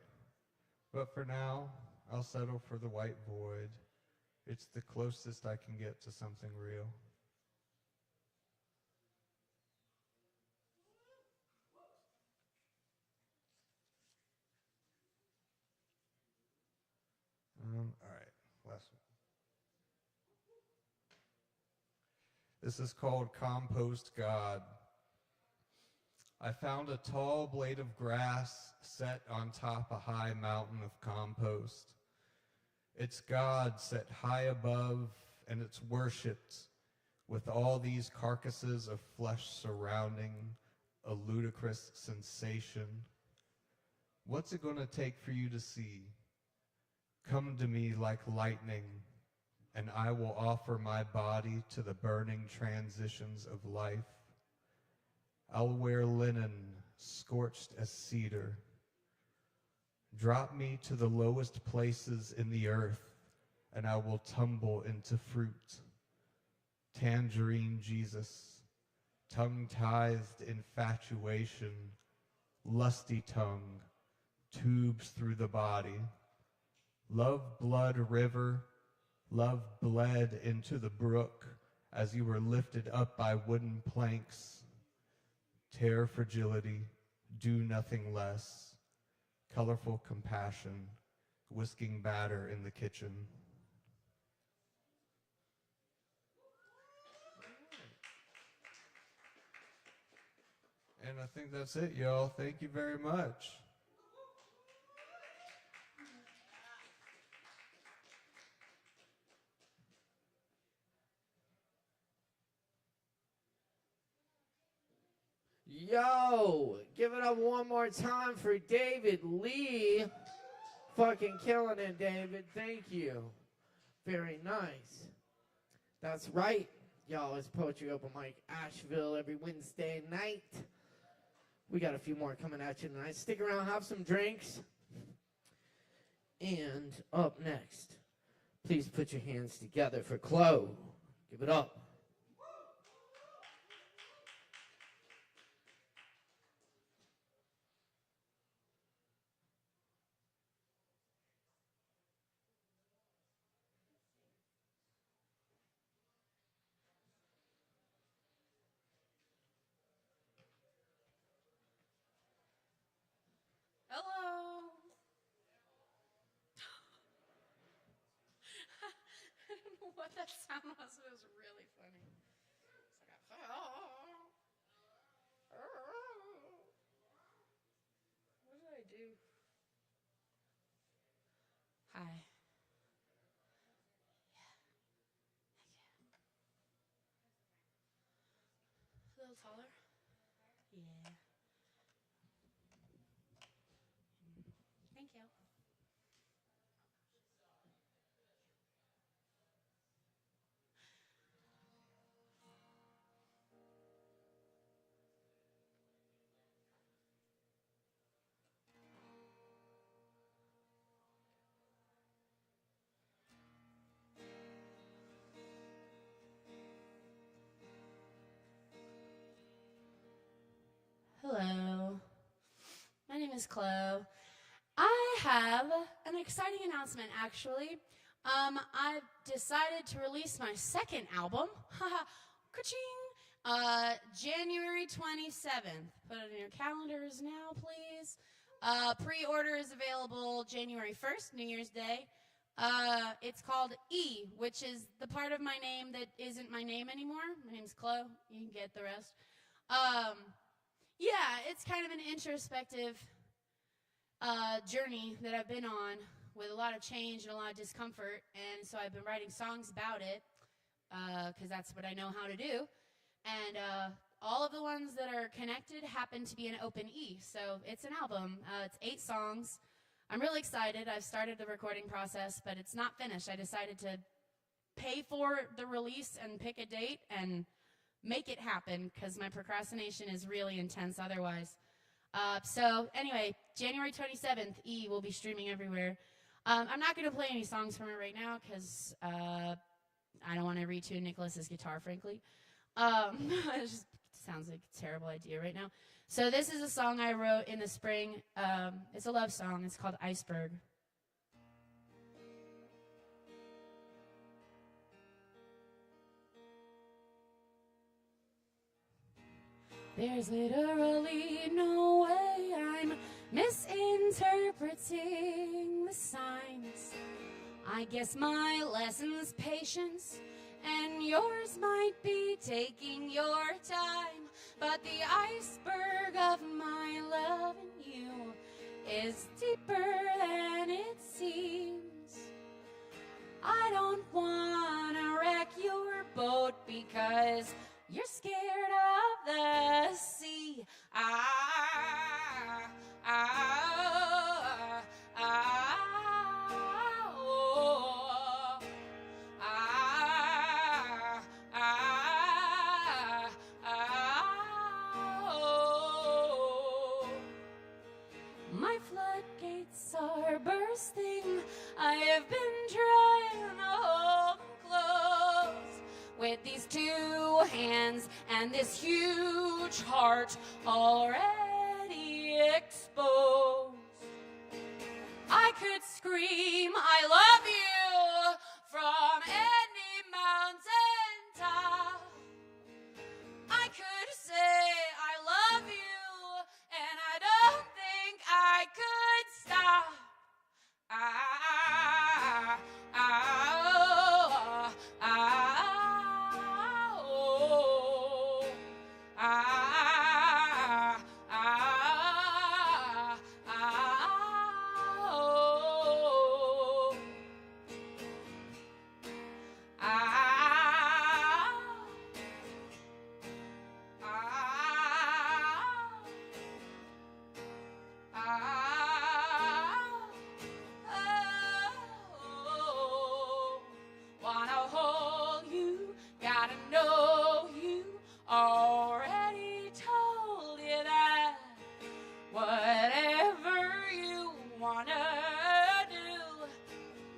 But for now, I'll settle for the white void. It's the closest I can get to something real. All right, last one. This is called Compost God. I found a tall blade of grass set on top a high mountain of compost. It's God set high above, and it's worshipped with all these carcasses of flesh surrounding a ludicrous sensation. What's it going to take for you to see? Come to me like lightning, and I will offer my body to the burning transitions of life. I'll wear linen scorched as cedar. Drop me to the lowest places in the earth, and I will tumble into fruit. Tangerine Jesus, tongue-tithed infatuation, lusty tongue, tubes through the body. Love blood river, love bled into the brook as you were lifted up by wooden planks. Tear fragility, do nothing less. Colorful compassion, whisking batter in the kitchen. And I think that's it, y'all. Thank you very much.
Yo, give it up one more time for David Lee. Fucking killing it, David. Thank you. Very nice. That's right. Y'all, it's Poetry Open Mic Asheville every Wednesday night. We got a few more coming at you tonight. Stick around, have some drinks. And up next, please put your hands together for Chloe. Give it up.
Hello. I don't know what that sound was. It was really funny. It's like what did I do? Hi. A little taller? Yeah. Thank you. Hello. My name is Chloe. I have an exciting announcement, actually. I've decided to release my second album, ka-ching, January 27th. Put it in your calendars now, please. Pre-order is available January 1st, New Year's Day. It's called E, which is the part of my name that isn't my name anymore. My name's Chloe. You can get the rest. Yeah, it's kind of an introspective journey that I've been on with a lot of change and a lot of discomfort, and so I've been writing songs about it because that's what I know how to do, and all of the ones that are connected happen to be an open E, so it's an album. It's 8 songs. I'm really excited. I've started the recording process, but it's not finished. I decided to pay for the release and pick a date and make it happen because my procrastination is really intense otherwise. So anyway, January 27th, E will be streaming everywhere. I'm not going to play any songs from it right now because I don't want to retune Nicholas's guitar, frankly. It just sounds like a terrible idea right now. So this is a song I wrote in the spring. It's a love song. It's called Iceberg. There's literally no way I'm misinterpreting the signs. I guess my lesson's patience, and yours might be taking your time. But the iceberg of my love and you is deeper than it seems. I don't wanna wreck your boat because you're scared of the sea. My floodgates are bursting. I have been trying to hold them close with these 2 hands and this huge heart already exposed. I could scream, I love you from any mountain top. I could say I love you, and I don't think I could stop. gotta know you already told you that. Whatever you wanna do,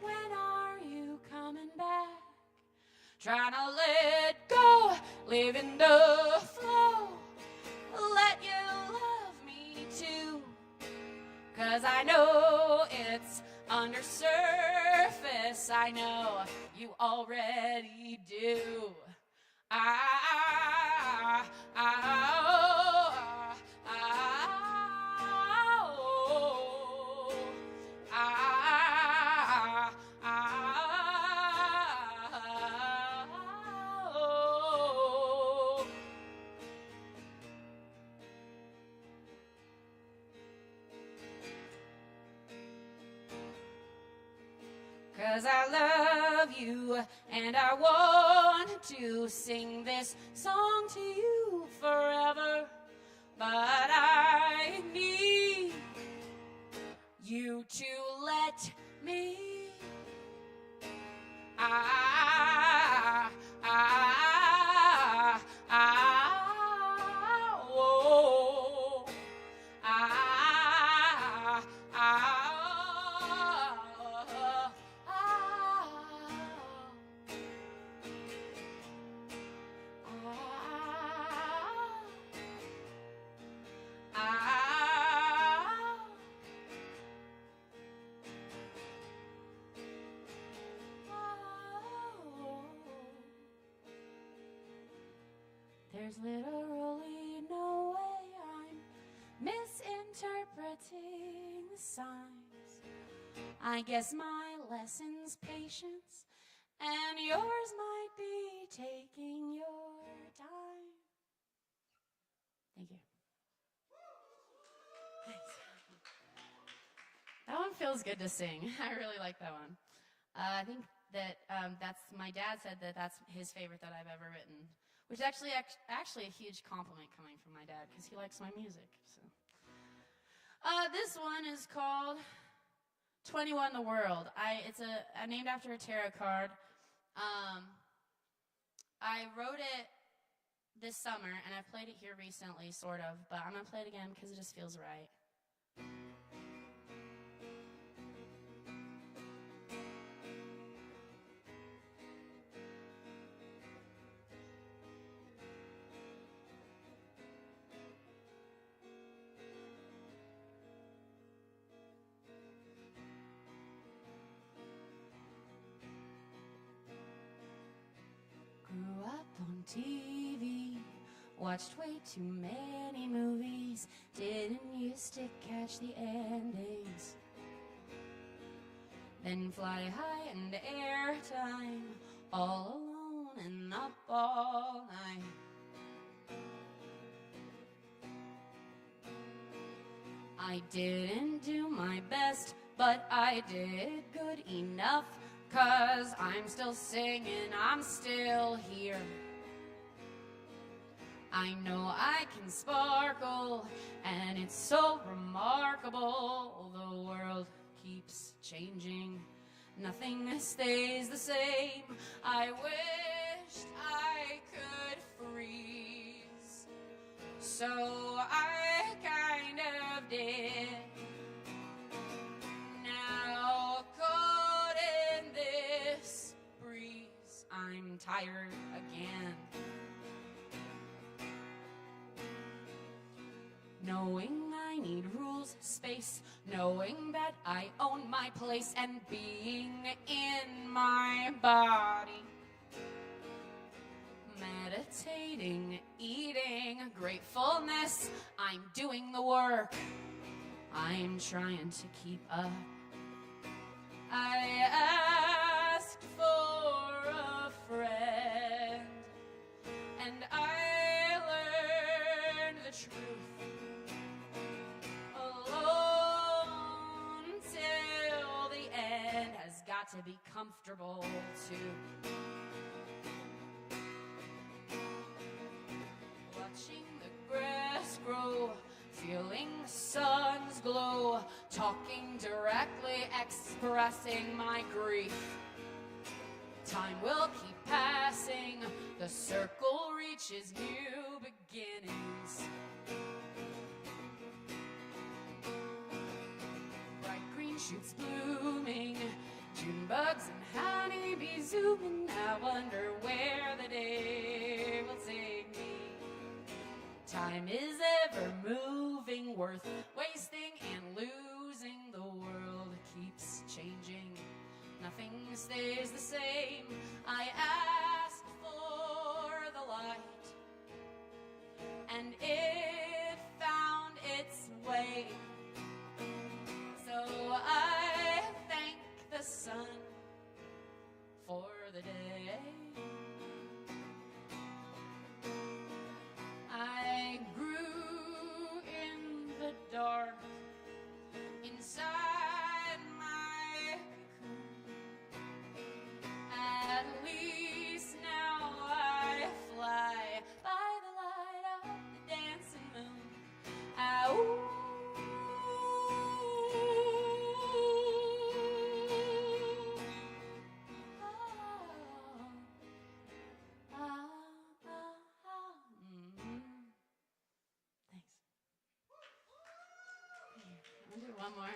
when are you coming back? Trying to let go, live in the flow, let you love me too. 'Cause I know it's under surface, I know you already do. Cause I love you and I want to sing this song to you forever. But I need you to let me. There's literally no way I'm misinterpreting the signs. I guess my lesson's patience, and yours might be taking your time. Thank you. Thanks. That one feels good to sing. I really like that one. I think that that's, my dad said that that's his favorite that I've ever written, which is actually a huge compliment coming from my dad because he likes my music. So, this one is called 21 the World. It's named after a tarot card. I wrote it this summer, and I've played it here recently, sort of, but I'm going to play it again because it just feels right. Grew up on TV, watched way too many movies, didn't used to catch the endings. Then fly high and airtime, all alone and up all night. I didn't do my best, but I did good enough. 'Cause I'm still singing, I'm still here. I know I can sparkle, and it's so remarkable. The world keeps changing, nothing stays the same. I wished I could freeze, so I kind of did. Now caught in this breeze, I'm tired again. Knowing I need rules, space, knowing that I own my place, and being in my body. Meditating, eating, gratefulness, I'm doing the work. I'm trying to keep up. I asked for a friend, and I learned the truth. Alone till the end has got to be comfortable too. Watching the grass grow, feeling the sun's glow, talking directly, expressing my grief. Time will keep passing, the The circle reaches new beginnings. Bright green shoots blooming, June bugs and honeybees zooming. I wonder where the day will take me. Time is ever moving, worth wasting and losing. The world keeps changing, nothing stays the same. I asked for the light, and it found its way. So I thank the sun for the day. I grew in the dark inside my cocoon. At least now I fly by the light of the dancing moon. Thanks. I'll do one more.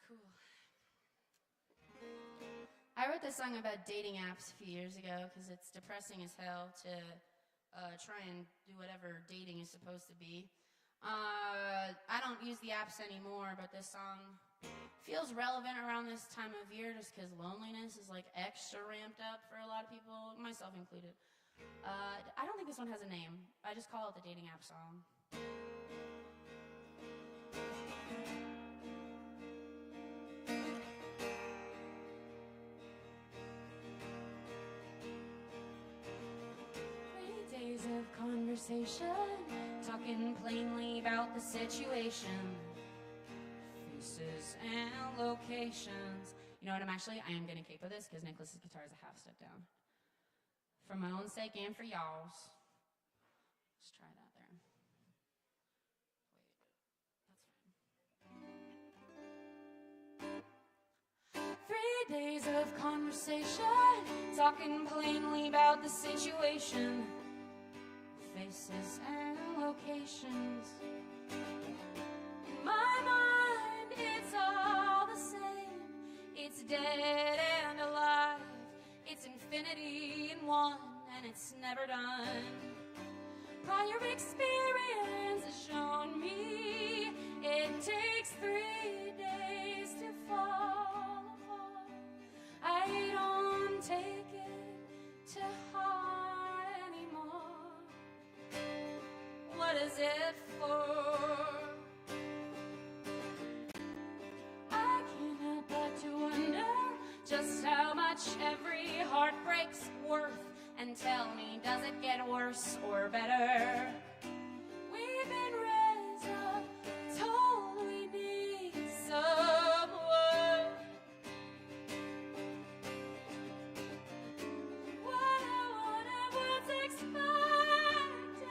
Cool. I wrote this song about dating apps a few years ago because it's depressing as hell to try and do whatever dating is supposed to be. I don't use the apps anymore, but this song feels relevant around this time of year just because loneliness is like extra ramped up for a lot of people, myself included. I don't think this one has a name. I just call it the dating app song. 3 days of conversation, talking plainly about the situation, faces and locations. You know what, I am gonna capo this because Nicholas's guitar is a half step down. For my own sake and for y'all's. Let's try that there. Wait, that's fine. 3 days of conversation, talking plainly about the situation, faces and locations. In my mind, it's all the same. It's dead and alive. It's infinity in one, and it's never done. Prior experience has shown me it takes 3 days to fall apart. I don't take it to heart anymore. What is it for? I can't help but to wonder just how much every heartbreak's worth. And tell me, does it get worse or better? We've been raised up, told we need someone. What I wanted was expected,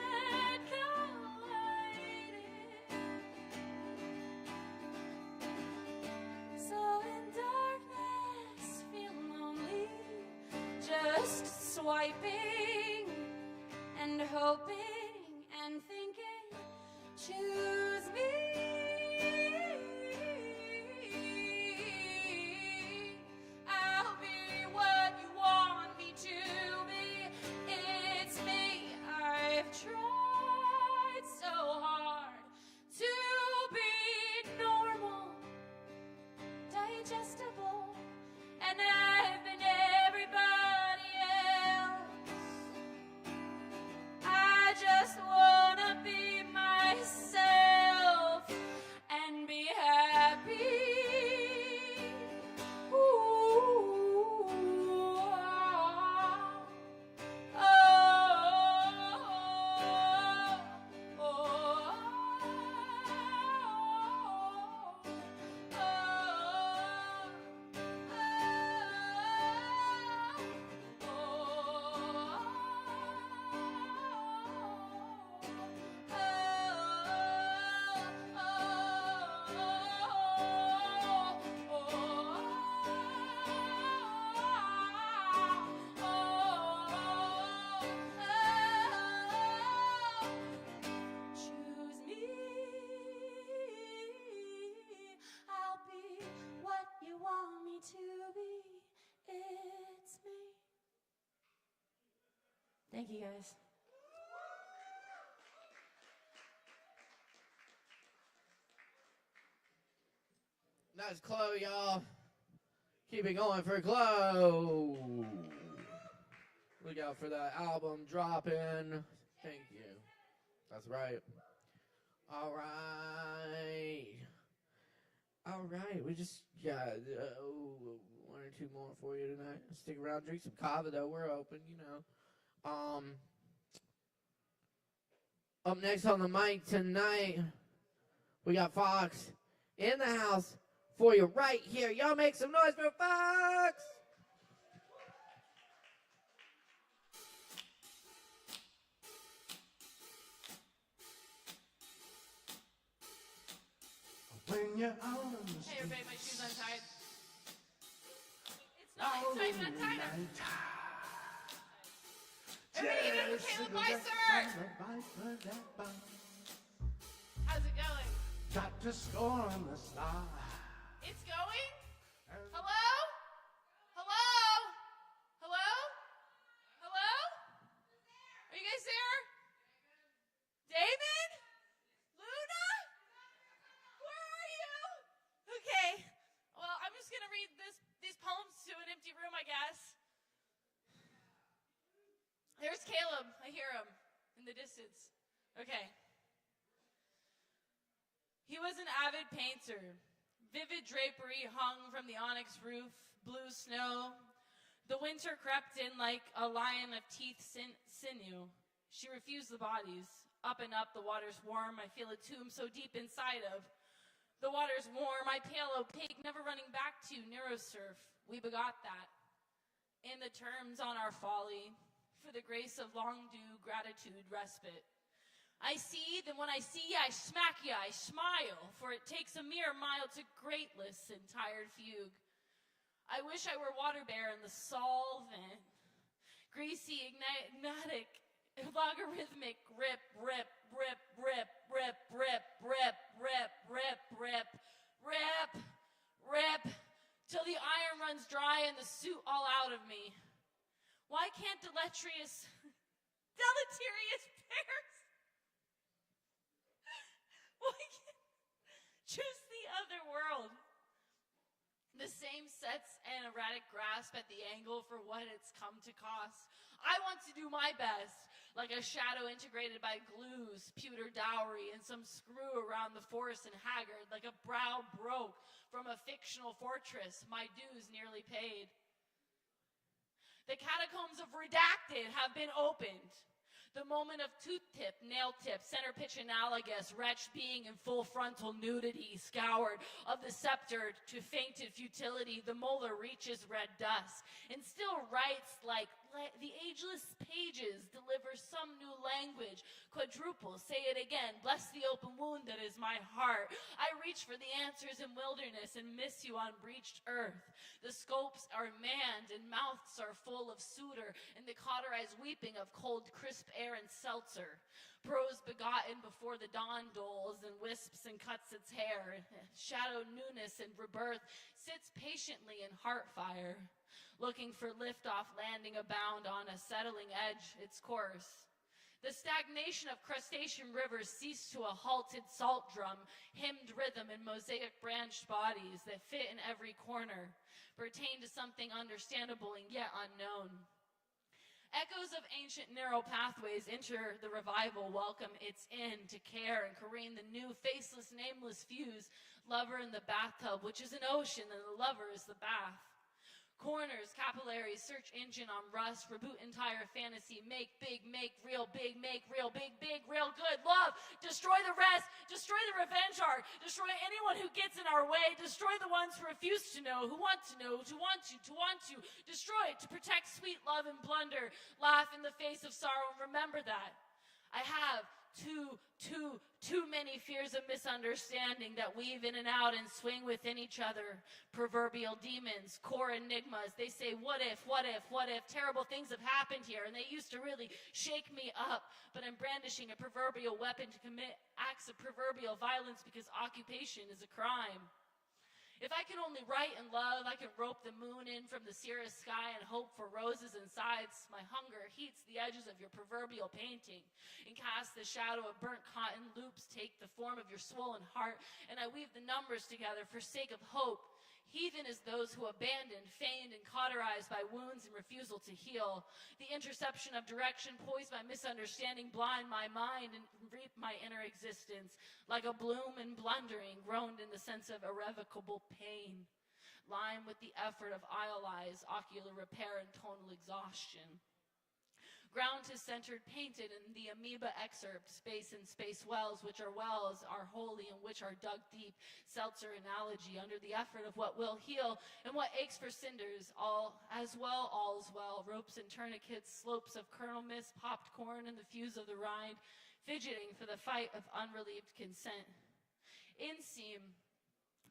collided. So in darkness, feel lonely, just swiping and hoping and thinking, choose me. I'll be what you want me to be. It's me. I've tried so hard to be normal, digestible, and I've been everybody else. I just Thank you, guys.
That's Chloe, y'all. Keep it going for Chloe. Look out for that album dropping. Thank you. That's right. All right. All right. We just got one or two more for you tonight. Stick around, drink some Kava, though. We're open, you know. Up next on the mic tonight, we got Fox in the house for you right here. Y'all make some noise for Fox!
When you're out on the street.
Hey, everybody, my shoes untied. It's not even untied. Everybody, give it up for Caleb Beissert. How's it going?
Got to score on the star.
It's going? Hello? Hello? Hello? Hello? Are you guys there? David? Luna? Where are you? Okay. Well, I'm just going to read these poems to an empty room, I guess. There's Caleb. I hear him in the distance. Okay. He was an avid painter. Vivid drapery hung from the onyx roof, blue snow. The winter crept in like a lion of teeth sinew. She refused the bodies. Up and up, the water's warm. I feel a tomb so deep inside of. The water's warm, I pale opaque, never running back to narrow surf. We begot that. In the terms on our folly, for the grace of long due gratitude, respite. I see, then when I see ya, I smack ya, I smile, for it takes a mere mile to greatless and tired fugue. I wish I were water bear in the solvent, greasy, ignatic, logarithmic, rip, rip, rip, rip, rip, rip, rip, rip, rip, rip, rip, rip, till the iron runs dry and the suit all out of me. Why can't deleterious pears? Why can't choose the other world? The same sets an erratic grasp at the angle for what it's come to cost. I want to do my best, like a shadow integrated by glues, pewter dowry, and some screw around the forest and haggard, like a brow broke from a fictional fortress, my dues nearly paid. The catacombs of redacted have been opened. The moment of tooth tip, nail tip, center pitch analogous, wretched being in full frontal nudity, scoured of the scepter to fainted futility, the molar reaches red dust, and still writes like the ageless pages, deliver some new language, quadruple, say it again, bless the open wound that is my heart. I reach for the answers in wilderness and miss you on breached earth. The scopes are manned and mouths are full of suitor, and the cauterized weeping of cold crisp air and seltzer. Prose begotten before the dawn doles and wisps and cuts its hair. Shadow newness and rebirth sits patiently in heart fire, looking for liftoff landing abound on a settling edge its course. The stagnation of crustacean rivers ceased to a halted salt drum, hymned rhythm in mosaic branched bodies that fit in every corner, pertain to something understandable and yet unknown. Echoes of ancient narrow pathways enter the revival, welcome its end to care and careen the new faceless, nameless fuse, lover in the bathtub, which is an ocean and the lover is the bath. Corners, capillaries, search engine on rust, reboot entire fantasy, make big, make real big, big, real good, love, destroy the rest, destroy the revenge art, destroy anyone who gets in our way, destroy the ones who refuse to know, who want to know, to want to, destroy it, to protect sweet love and blunder, laugh in the face of sorrow, and remember that. I have too many fears of misunderstanding that weave in and out and swing within each other. Proverbial demons, core enigmas. They say, what if? Terrible things have happened here, and they used to really shake me up. But I'm brandishing a proverbial weapon to commit acts of proverbial violence because occupation is a crime.
If I can only write and love, I can rope the moon in from the cirrus sky and hope for roses and sides. My hunger heats the edges of your proverbial painting and casts the shadow of burnt cotton. Loops take the form of your swollen heart, and I weave the numbers together for sake of hope. Heathen as those who abandoned, feigned, and cauterized by wounds and refusal to heal. The interception of direction poised by misunderstanding, blind my mind and reap my inner existence. Like a bloom and blundering, groaned in the sense of irrevocable pain. Lined with the effort of eyes, ocular repair, and tonal exhaustion. Ground to centered, painted in the amoeba excerpt, space and space wells, which are wells, are holy and which are dug deep, seltzer analogy, under the effort of what will heal and what aches for cinders, all's well, ropes and tourniquets, slopes of kernel mist, popped corn and the fuse of the rind, fidgeting for the fight of unrelieved consent. Inseam,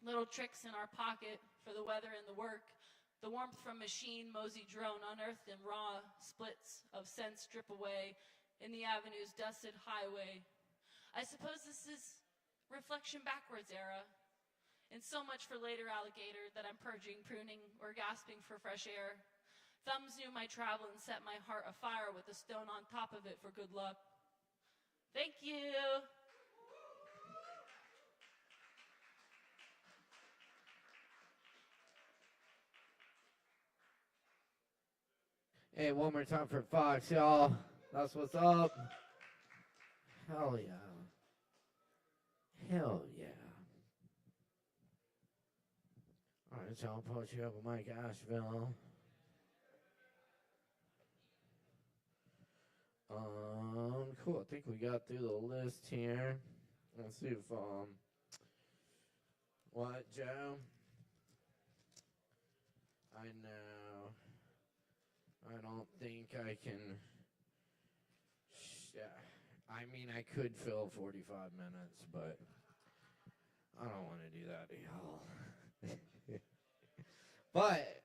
little tricks in our pocket for the weather and the work, the warmth from machine, mosey drone, unearthed and raw, splits of scents drip away in the avenue's dusted highway. I suppose this is reflection backwards era, and so much for later alligator that I'm purging, pruning, or gasping for fresh air. Thumbs knew my travel and set my heart afire with a stone on top of it for good luck. Thank you.
Hey, one more time for Fox, y'all. That's what's up. Hell yeah. Hell yeah. All right, so I'll post you up with Mike Asheville. Cool. I think we got through the list here. Let's see if, what, Joe? I know. I don't think I can. I mean, I could fill 45 minutes, but I don't want to do that to y'all. But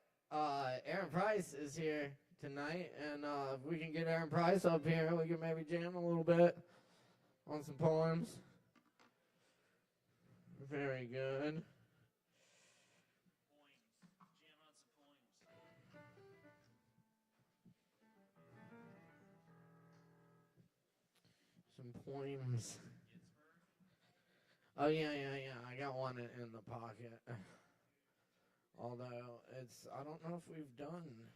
Aaron Price is here tonight, and if we can get Aaron Price up here, we can maybe jam a little bit on some poems. Very good. Some poems. Oh, yeah. I got one in the pocket. Although, I don't know if we've done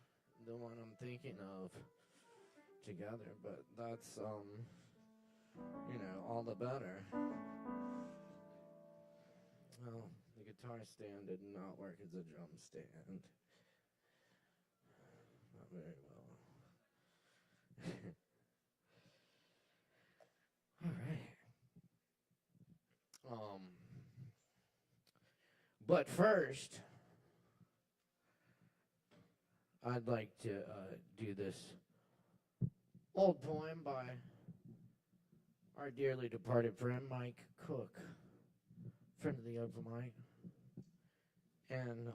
the one I'm thinking of together, but that's, all the better. Well, the guitar stand did not work as a drum stand. Not very well. All right. But first, I'd like to do this old poem by our dearly departed friend Mike Cook, friend of the open mic, and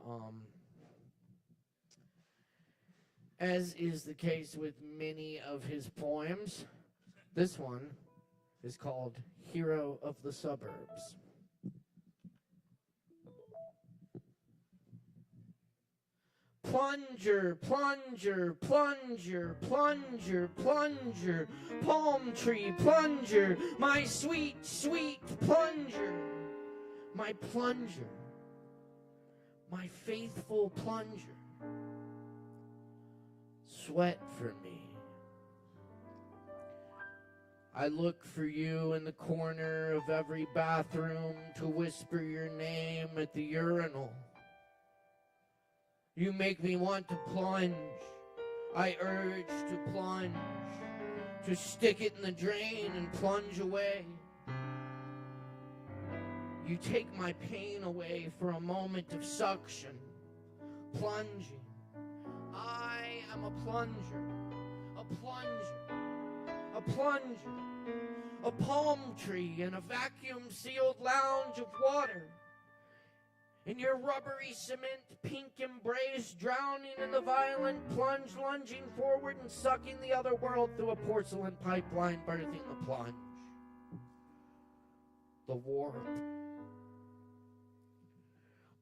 as is the case with many of his poems, this one is called Hero of the Suburbs. Plunger, plunger, plunger, plunger, plunger, palm tree plunger, my sweet, sweet plunger, my plunger, my faithful plunger, sweat for me. I look for you in the corner of every bathroom to whisper your name at the urinal. You make me want to plunge. I urge to plunge, to stick it in the drain and plunge away. You take my pain away for a moment of suction, plunging. I am a plunger, a plunger, a plunger, a palm tree in a vacuum-sealed lounge of water. In your rubbery cement pink embrace, drowning in the violent plunge, lunging forward and sucking the other world through a porcelain pipeline, birthing the plunge. The warp.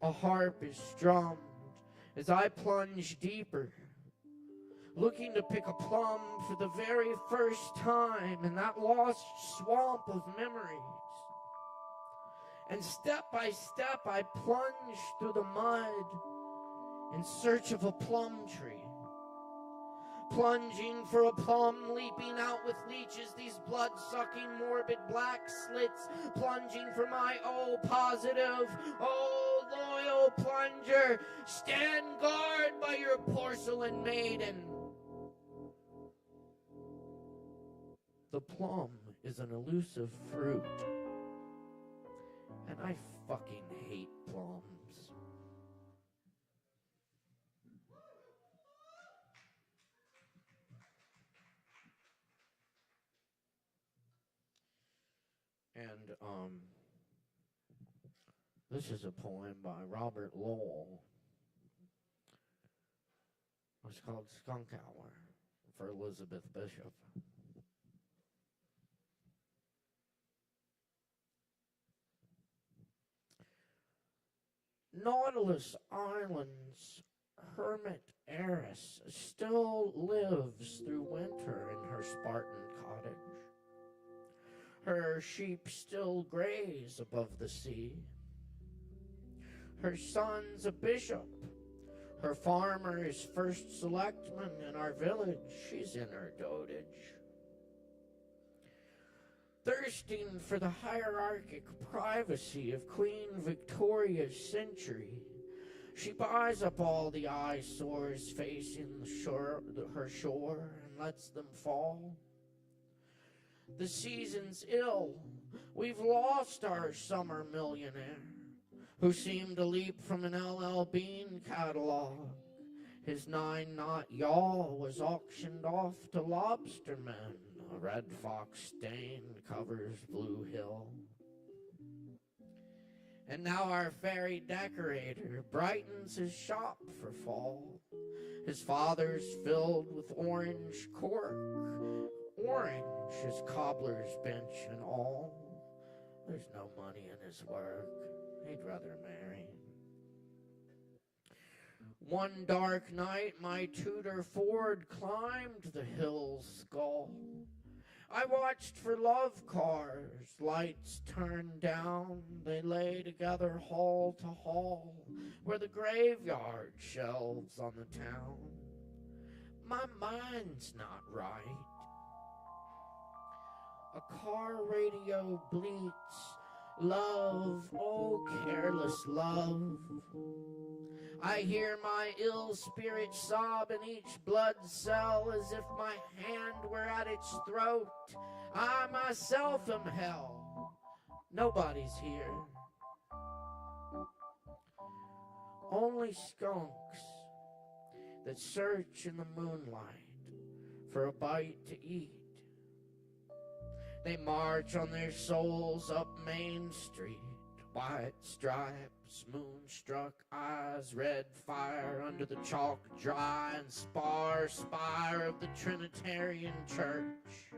A harp is strummed as I plunge deeper, looking to pick a plum for the very first time in that lost swamp of memories. And step by step I plunge through the mud in search of a plum tree. Plunging for a plum, leaping out with leeches, these blood-sucking morbid black slits, plunging for my O positive, O loyal plunger, stand guard by your porcelain maiden. The plum is an elusive fruit, and I fucking hate plums. And, this is a poem by Robert Lowell. It's called Skunk Hour for Elizabeth Bishop. Nautilus Island's hermit heiress still lives through winter in her Spartan cottage. Her sheep still graze above the sea. Her son's a bishop. Her farmer is first selectman in our village. She's in her dotage. Thirsting for the hierarchic privacy of Queen Victoria's century, she buys up all the eyesores facing her shore and lets them fall. The season's ill. We've lost our summer millionaire, who seemed to leap from an LL Bean catalog. His 9-knot yawl was auctioned off to lobstermen. A red fox stain covers Blue Hill. And now our fairy decorator brightens his shop for fall. His father's filled with orange cork, orange his cobbler's bench and all. There's no money in his work. He'd rather marry. One dark night, my Tudor Ford climbed the hill's skull. I watched for love cars, lights turned down. They lay together hall to hall, where the graveyard shelves on the town. My mind's not right. A car radio bleats, love, oh careless love. I hear my ill spirit sob in each blood cell as if my hand were at its throat. I myself am hell. Nobody's here. Only skunks that search in the moonlight for a bite to eat. They march on their souls up Main Street, white stripes, moonstruck eyes, red fire under the chalk dry and spire of the Trinitarian Church.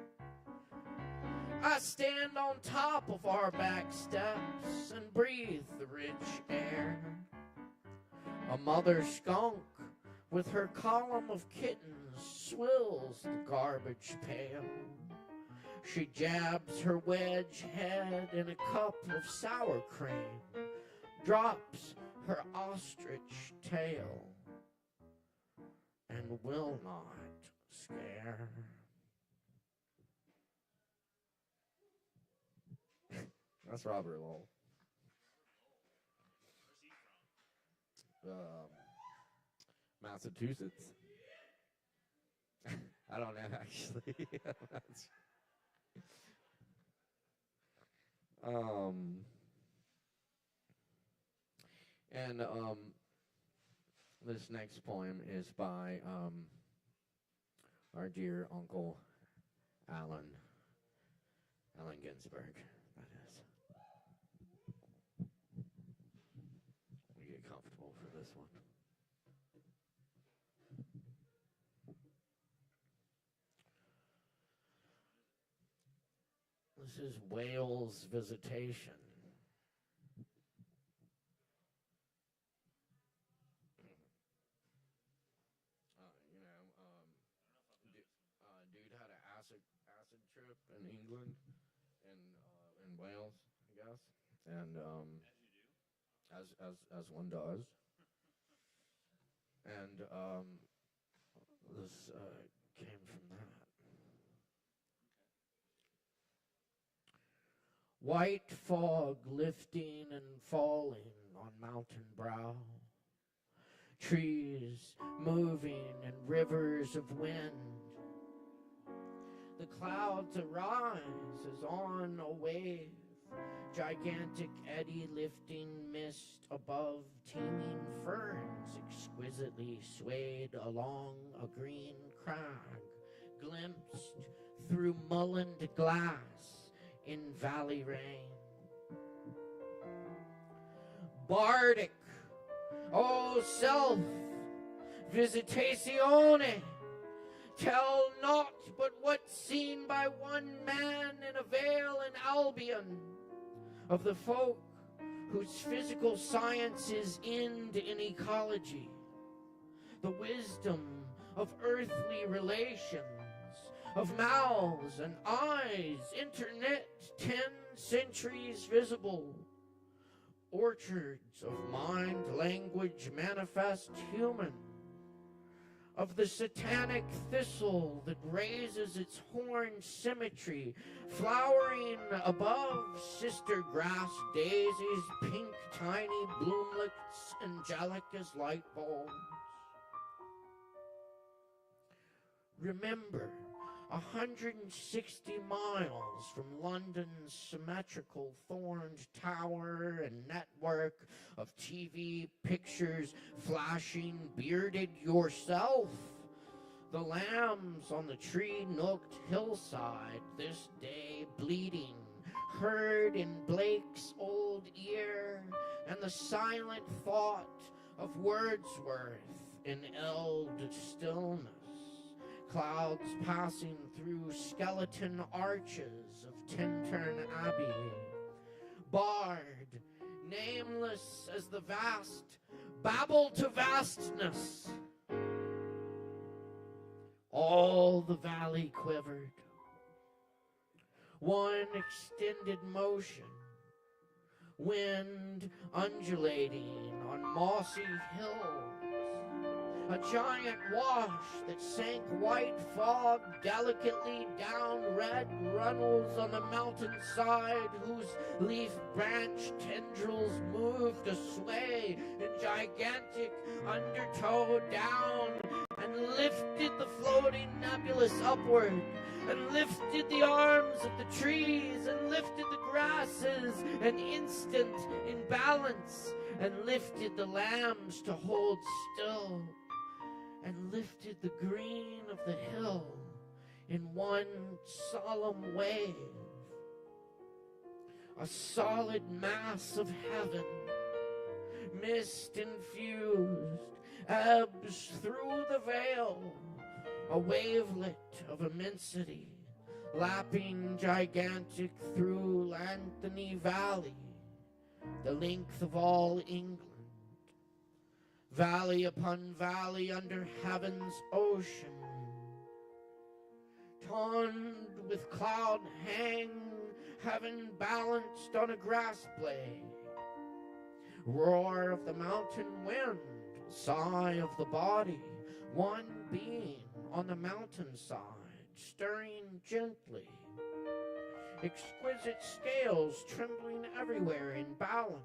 I stand on top of our back steps and breathe the rich air. A mother skunk with her column of kittens swills the garbage pail. She jabs her wedge head in a cup of sour cream, drops her ostrich tail, and will not scare. That's Robert Lowell. Massachusetts? I don't know, actually. This next poem is by our dear Uncle Allen Ginsberg, that is. We get comfortable for this one. This is Whale's Visitation. trip in England and in Wales, I guess, and as one does, and this came from that. White fog lifting and falling on mountain brow, trees moving in rivers of wind. The clouds arise as on a wave, gigantic eddy lifting mist above teeming ferns, exquisitely swayed along a green crag, glimpsed through mullined glass in valley rain. Bardic, O self, visitazione, tell naught but what's seen by one man in a vale in Albion, of the folk whose physical sciences end in ecology, the wisdom of earthly relations, of mouths and eyes, internet 10 centuries visible, orchards of mind, language, manifest human, of the satanic thistle that raises its horn symmetry, flowering above sister grass daisies, pink tiny bloomlets, angelic as light bulbs. Remember, 160 miles from London's symmetrical thorned tower and network of TV pictures flashing bearded yourself, the lambs on the tree-nooked hillside this day bleating, heard in Blake's old ear, and the silent thought of Wordsworth in eld stillness. Clouds passing through skeleton arches of Tintern Abbey. Bard, nameless as the vast, babble to vastness. All the valley quivered. One extended motion, wind undulating on mossy hills. A giant wash that sank white fog delicately down red runnels on the mountainside, whose leaf branch tendrils moved a sway in gigantic undertow down, and lifted the floating nebulous upward, and lifted the arms of the trees, and lifted the grasses, an instant in balance, and lifted the lambs to hold still, and lifted the green of the hill in one solemn wave. A solid mass of heaven, mist infused, ebbs through the veil, a wavelet of immensity, lapping gigantic through Anthony Valley, the length of all England. Valley upon valley under heaven's ocean, tonned with cloud hang, heaven balanced on a grass blade. Roar of the mountain wind, sigh of the body, one being on the mountainside, stirring gently. Exquisite scales trembling everywhere in balance.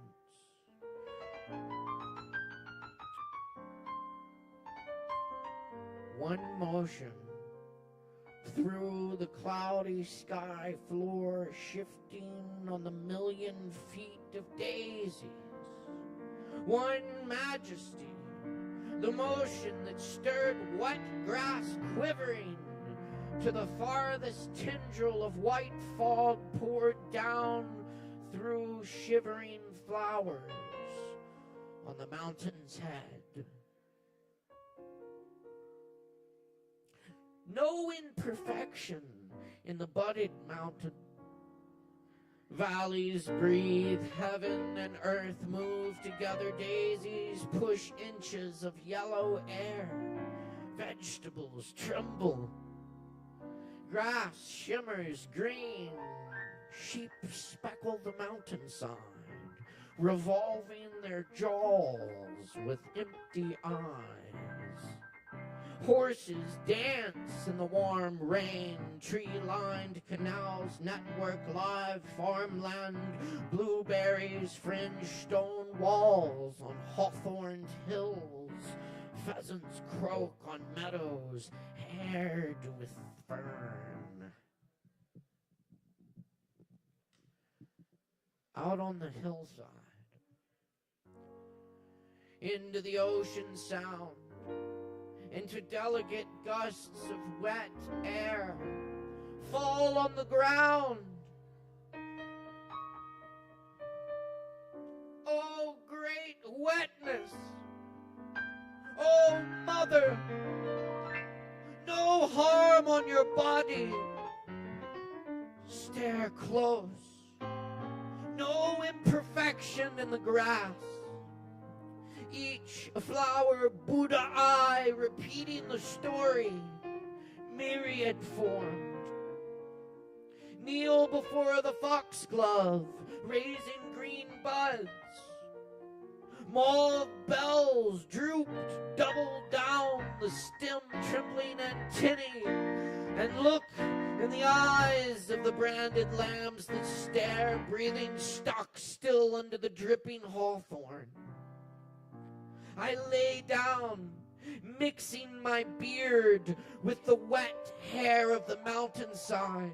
One motion through the cloudy sky floor, shifting on the 1,000,000 feet of daisies. One majesty, the motion that stirred wet grass quivering to the farthest tendril of white fog poured down through shivering flowers on the mountain's head. No imperfection in the budded mountain. Valleys breathe, heaven and earth move together, daisies push inches of yellow air, vegetables tremble, grass shimmers green. Sheep speckle the mountainside, revolving their jaws with empty eyes. Horses dance in the warm rain, tree-lined canals network live farmland, blueberries fringe stone walls on hawthorned hills, pheasants croak on meadows haired with fern. Out on the hillside, into the ocean sound, into delicate gusts of wet air, fall on the ground. Oh, great wetness! Oh, mother! No harm on your body. Stare close. No imperfection in the grass. Each a flower Buddha eye repeating the story, myriad formed. Kneel before the foxglove, raising green buds. Mauve bells drooped, double down the stem trembling antennae, and look in the eyes of the branded lambs that stare, breathing stock still under the dripping hawthorn. I lay down, mixing my beard with the wet hair of the mountainside,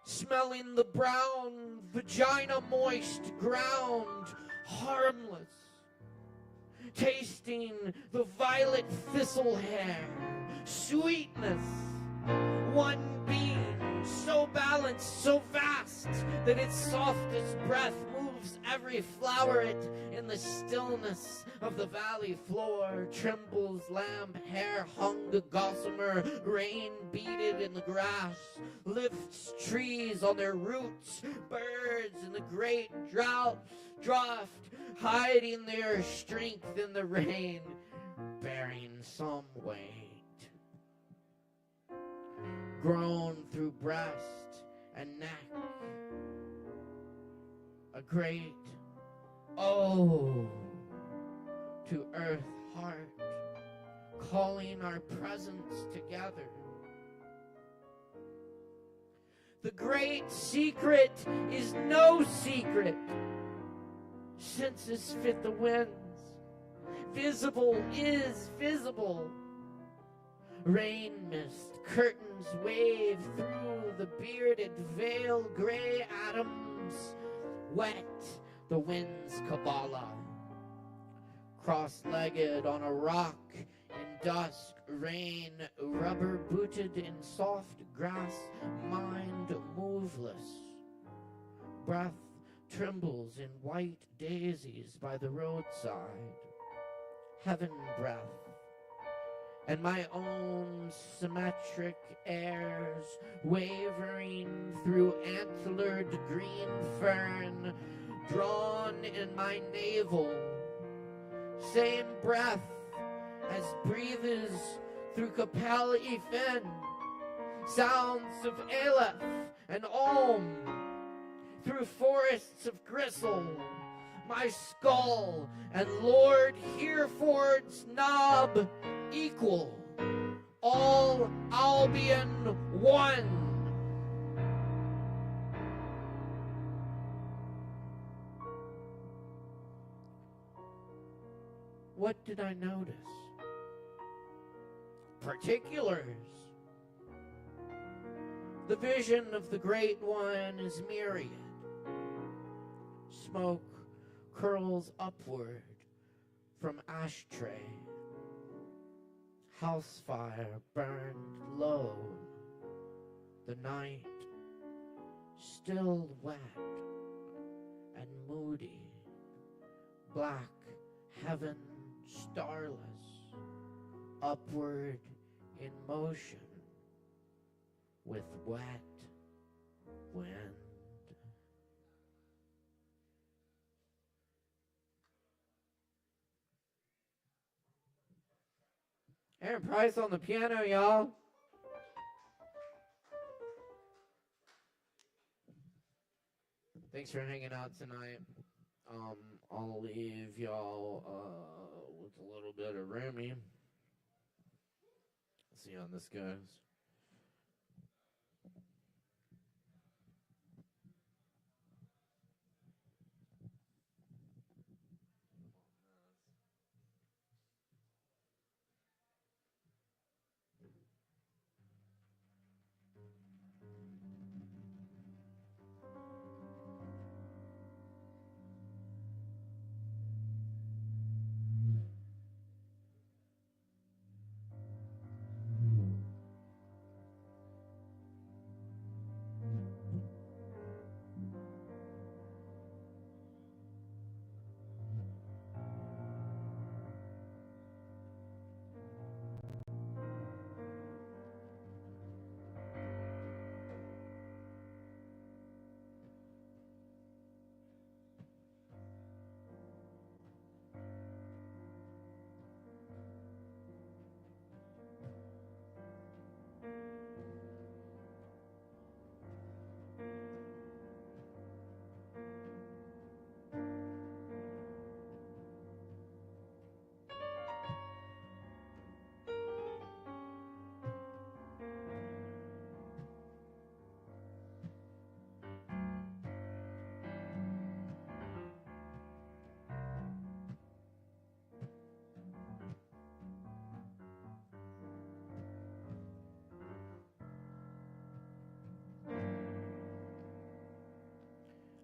smelling the brown, vagina-moist ground, harmless, tasting the violet thistle hair, sweetness, one being so balanced, so vast, that its softest breath moves every floweret in the stillness of the valley floor. Trembles lamb hair hung gossamer, rain beaded in the grass, lifts trees on their roots, birds in the great draft, hiding their strength in the rain, bearing some weight. Grown through breast and neck, a great oh to earth heart, calling our presence together. The great secret is no secret. Senses fit the winds. Visible is visible. Rain mist curtains wave through the bearded veil, gray atoms wet the wind's Kabbalah. Cross-legged on a rock in dusk, rain rubber-booted in soft grass, mind moveless. Breath trembles in white daisies by the roadside. Heaven breath. And my own symmetric airs wavering through antlered green fern, drawn in my navel. Same breath as breathes through Capel Efen, sounds of Aleph and Om, through forests of gristle, my skull and Lord Hereford's knob equal, all Albion one. What did I notice? Particulars. The vision of the Great One is myriad. Smoke curls upward from ashtray. House fire burned low. The night still wet and moody. Black heaven starless, upward in motion with wet wind. Aaron Price on the piano, y'all. Thanks for hanging out tonight. I'll leave y'all with a little bit of Remy. See how this goes.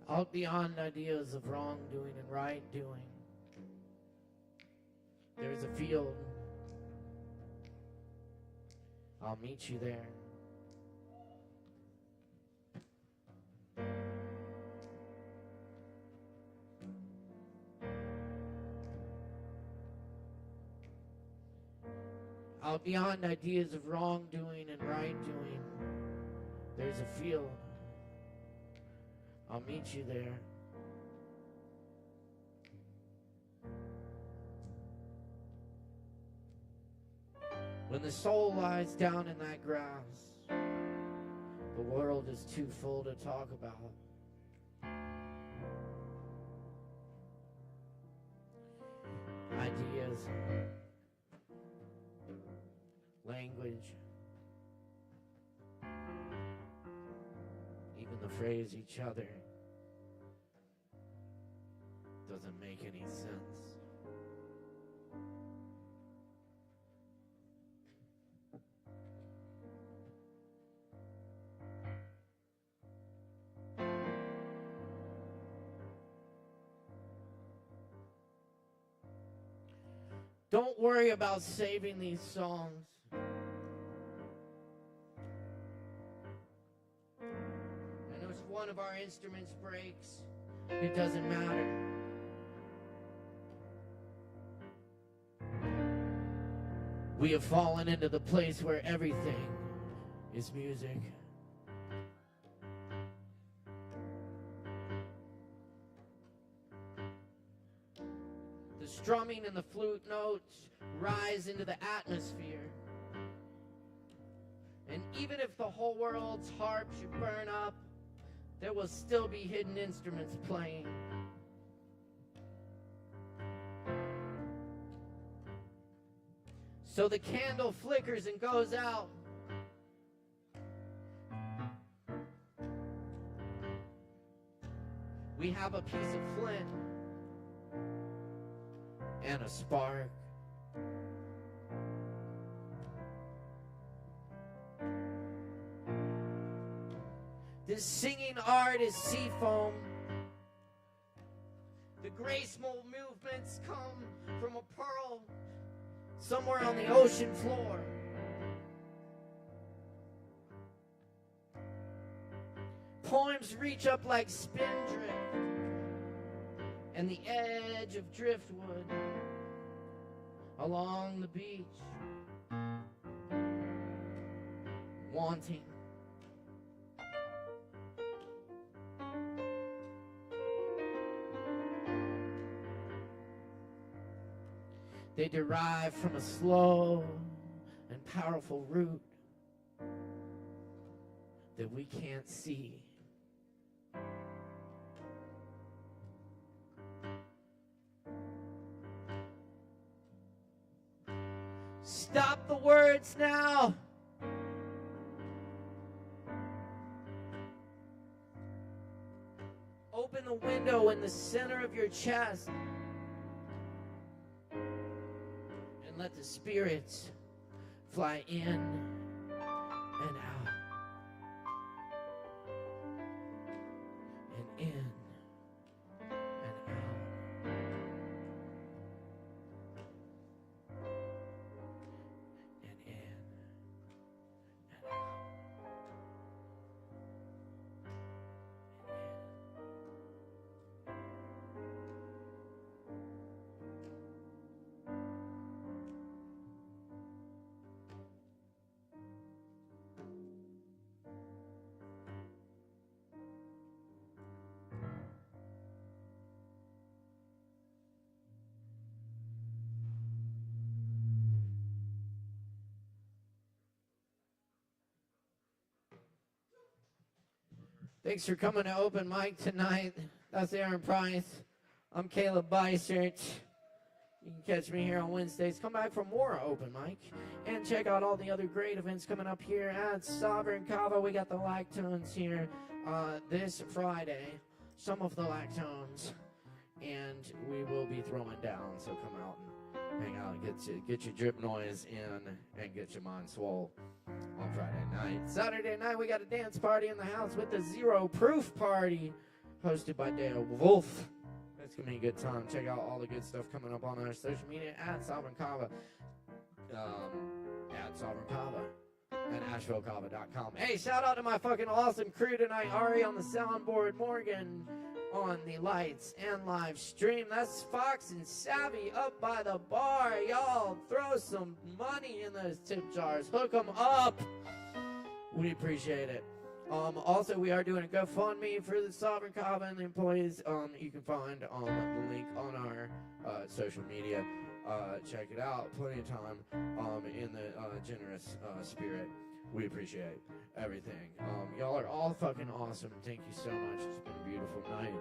Out beyond ideas of wrongdoing and right doing, there's a field. I'll meet you there. Out beyond ideas of wrongdoing and right doing, there's a field. I'll meet you there. When the soul lies down in that grass, the world is too full to talk about. Ideas, language, even the phrase each other doesn't make any sense. Don't worry about saving these songs. And if one of our instruments breaks, it doesn't matter. We have fallen into the place where everything is music. The strumming and the flute notes rise into the atmosphere. And even if the whole world's harp should burn up, there will still be hidden instruments playing. So the candle flickers and goes out. We have a piece of flint and a spark. This singing art is sea foam. The graceful movements come from a pearl somewhere on the ocean floor. Poems reach up like spindrift and the edge of driftwood along the beach, wanting. They derive from a slow and powerful root that we can't see. Stop the words now. Open the window in the center of your chest and let the spirits fly in and out and in and out and in and out. Thanks for coming to open mic tonight. That's Aaron Price. I'm Caleb Beissert. You can catch me here on Wednesdays. Come back for more open mic. And check out all the other great events coming up here at Sovereign Kava. We got the Lactones here this Friday. Some of the Lactones. And we will be throwing down. So come out and hang out and get your drip noise in and get your mind swole on Friday night. Saturday night, we got a dance party in the house with the Zero Proof Party hosted by Dale Wolf. It's going to be a good time. Check out all the good stuff coming up on our social media at Sovereign Kava, and AshevilleKava.com. Hey, shout out to my fucking awesome crew tonight. Ari on the soundboard, Morgan on the lights and live stream. That's Fox and Savvy up by the bar. Y'all throw some money in those tip jars. Hook them up. We appreciate it. Also, we are doing a GoFundMe for the Sovereign Kava and the employees. You can find the link on our social media. Check it out. Plenty of time in the generous spirit. We appreciate everything. Y'all are all fucking awesome. Thank you so much. It's been a beautiful night.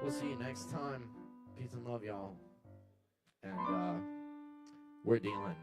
We'll see you next time. Peace and love, y'all. And we're dealing.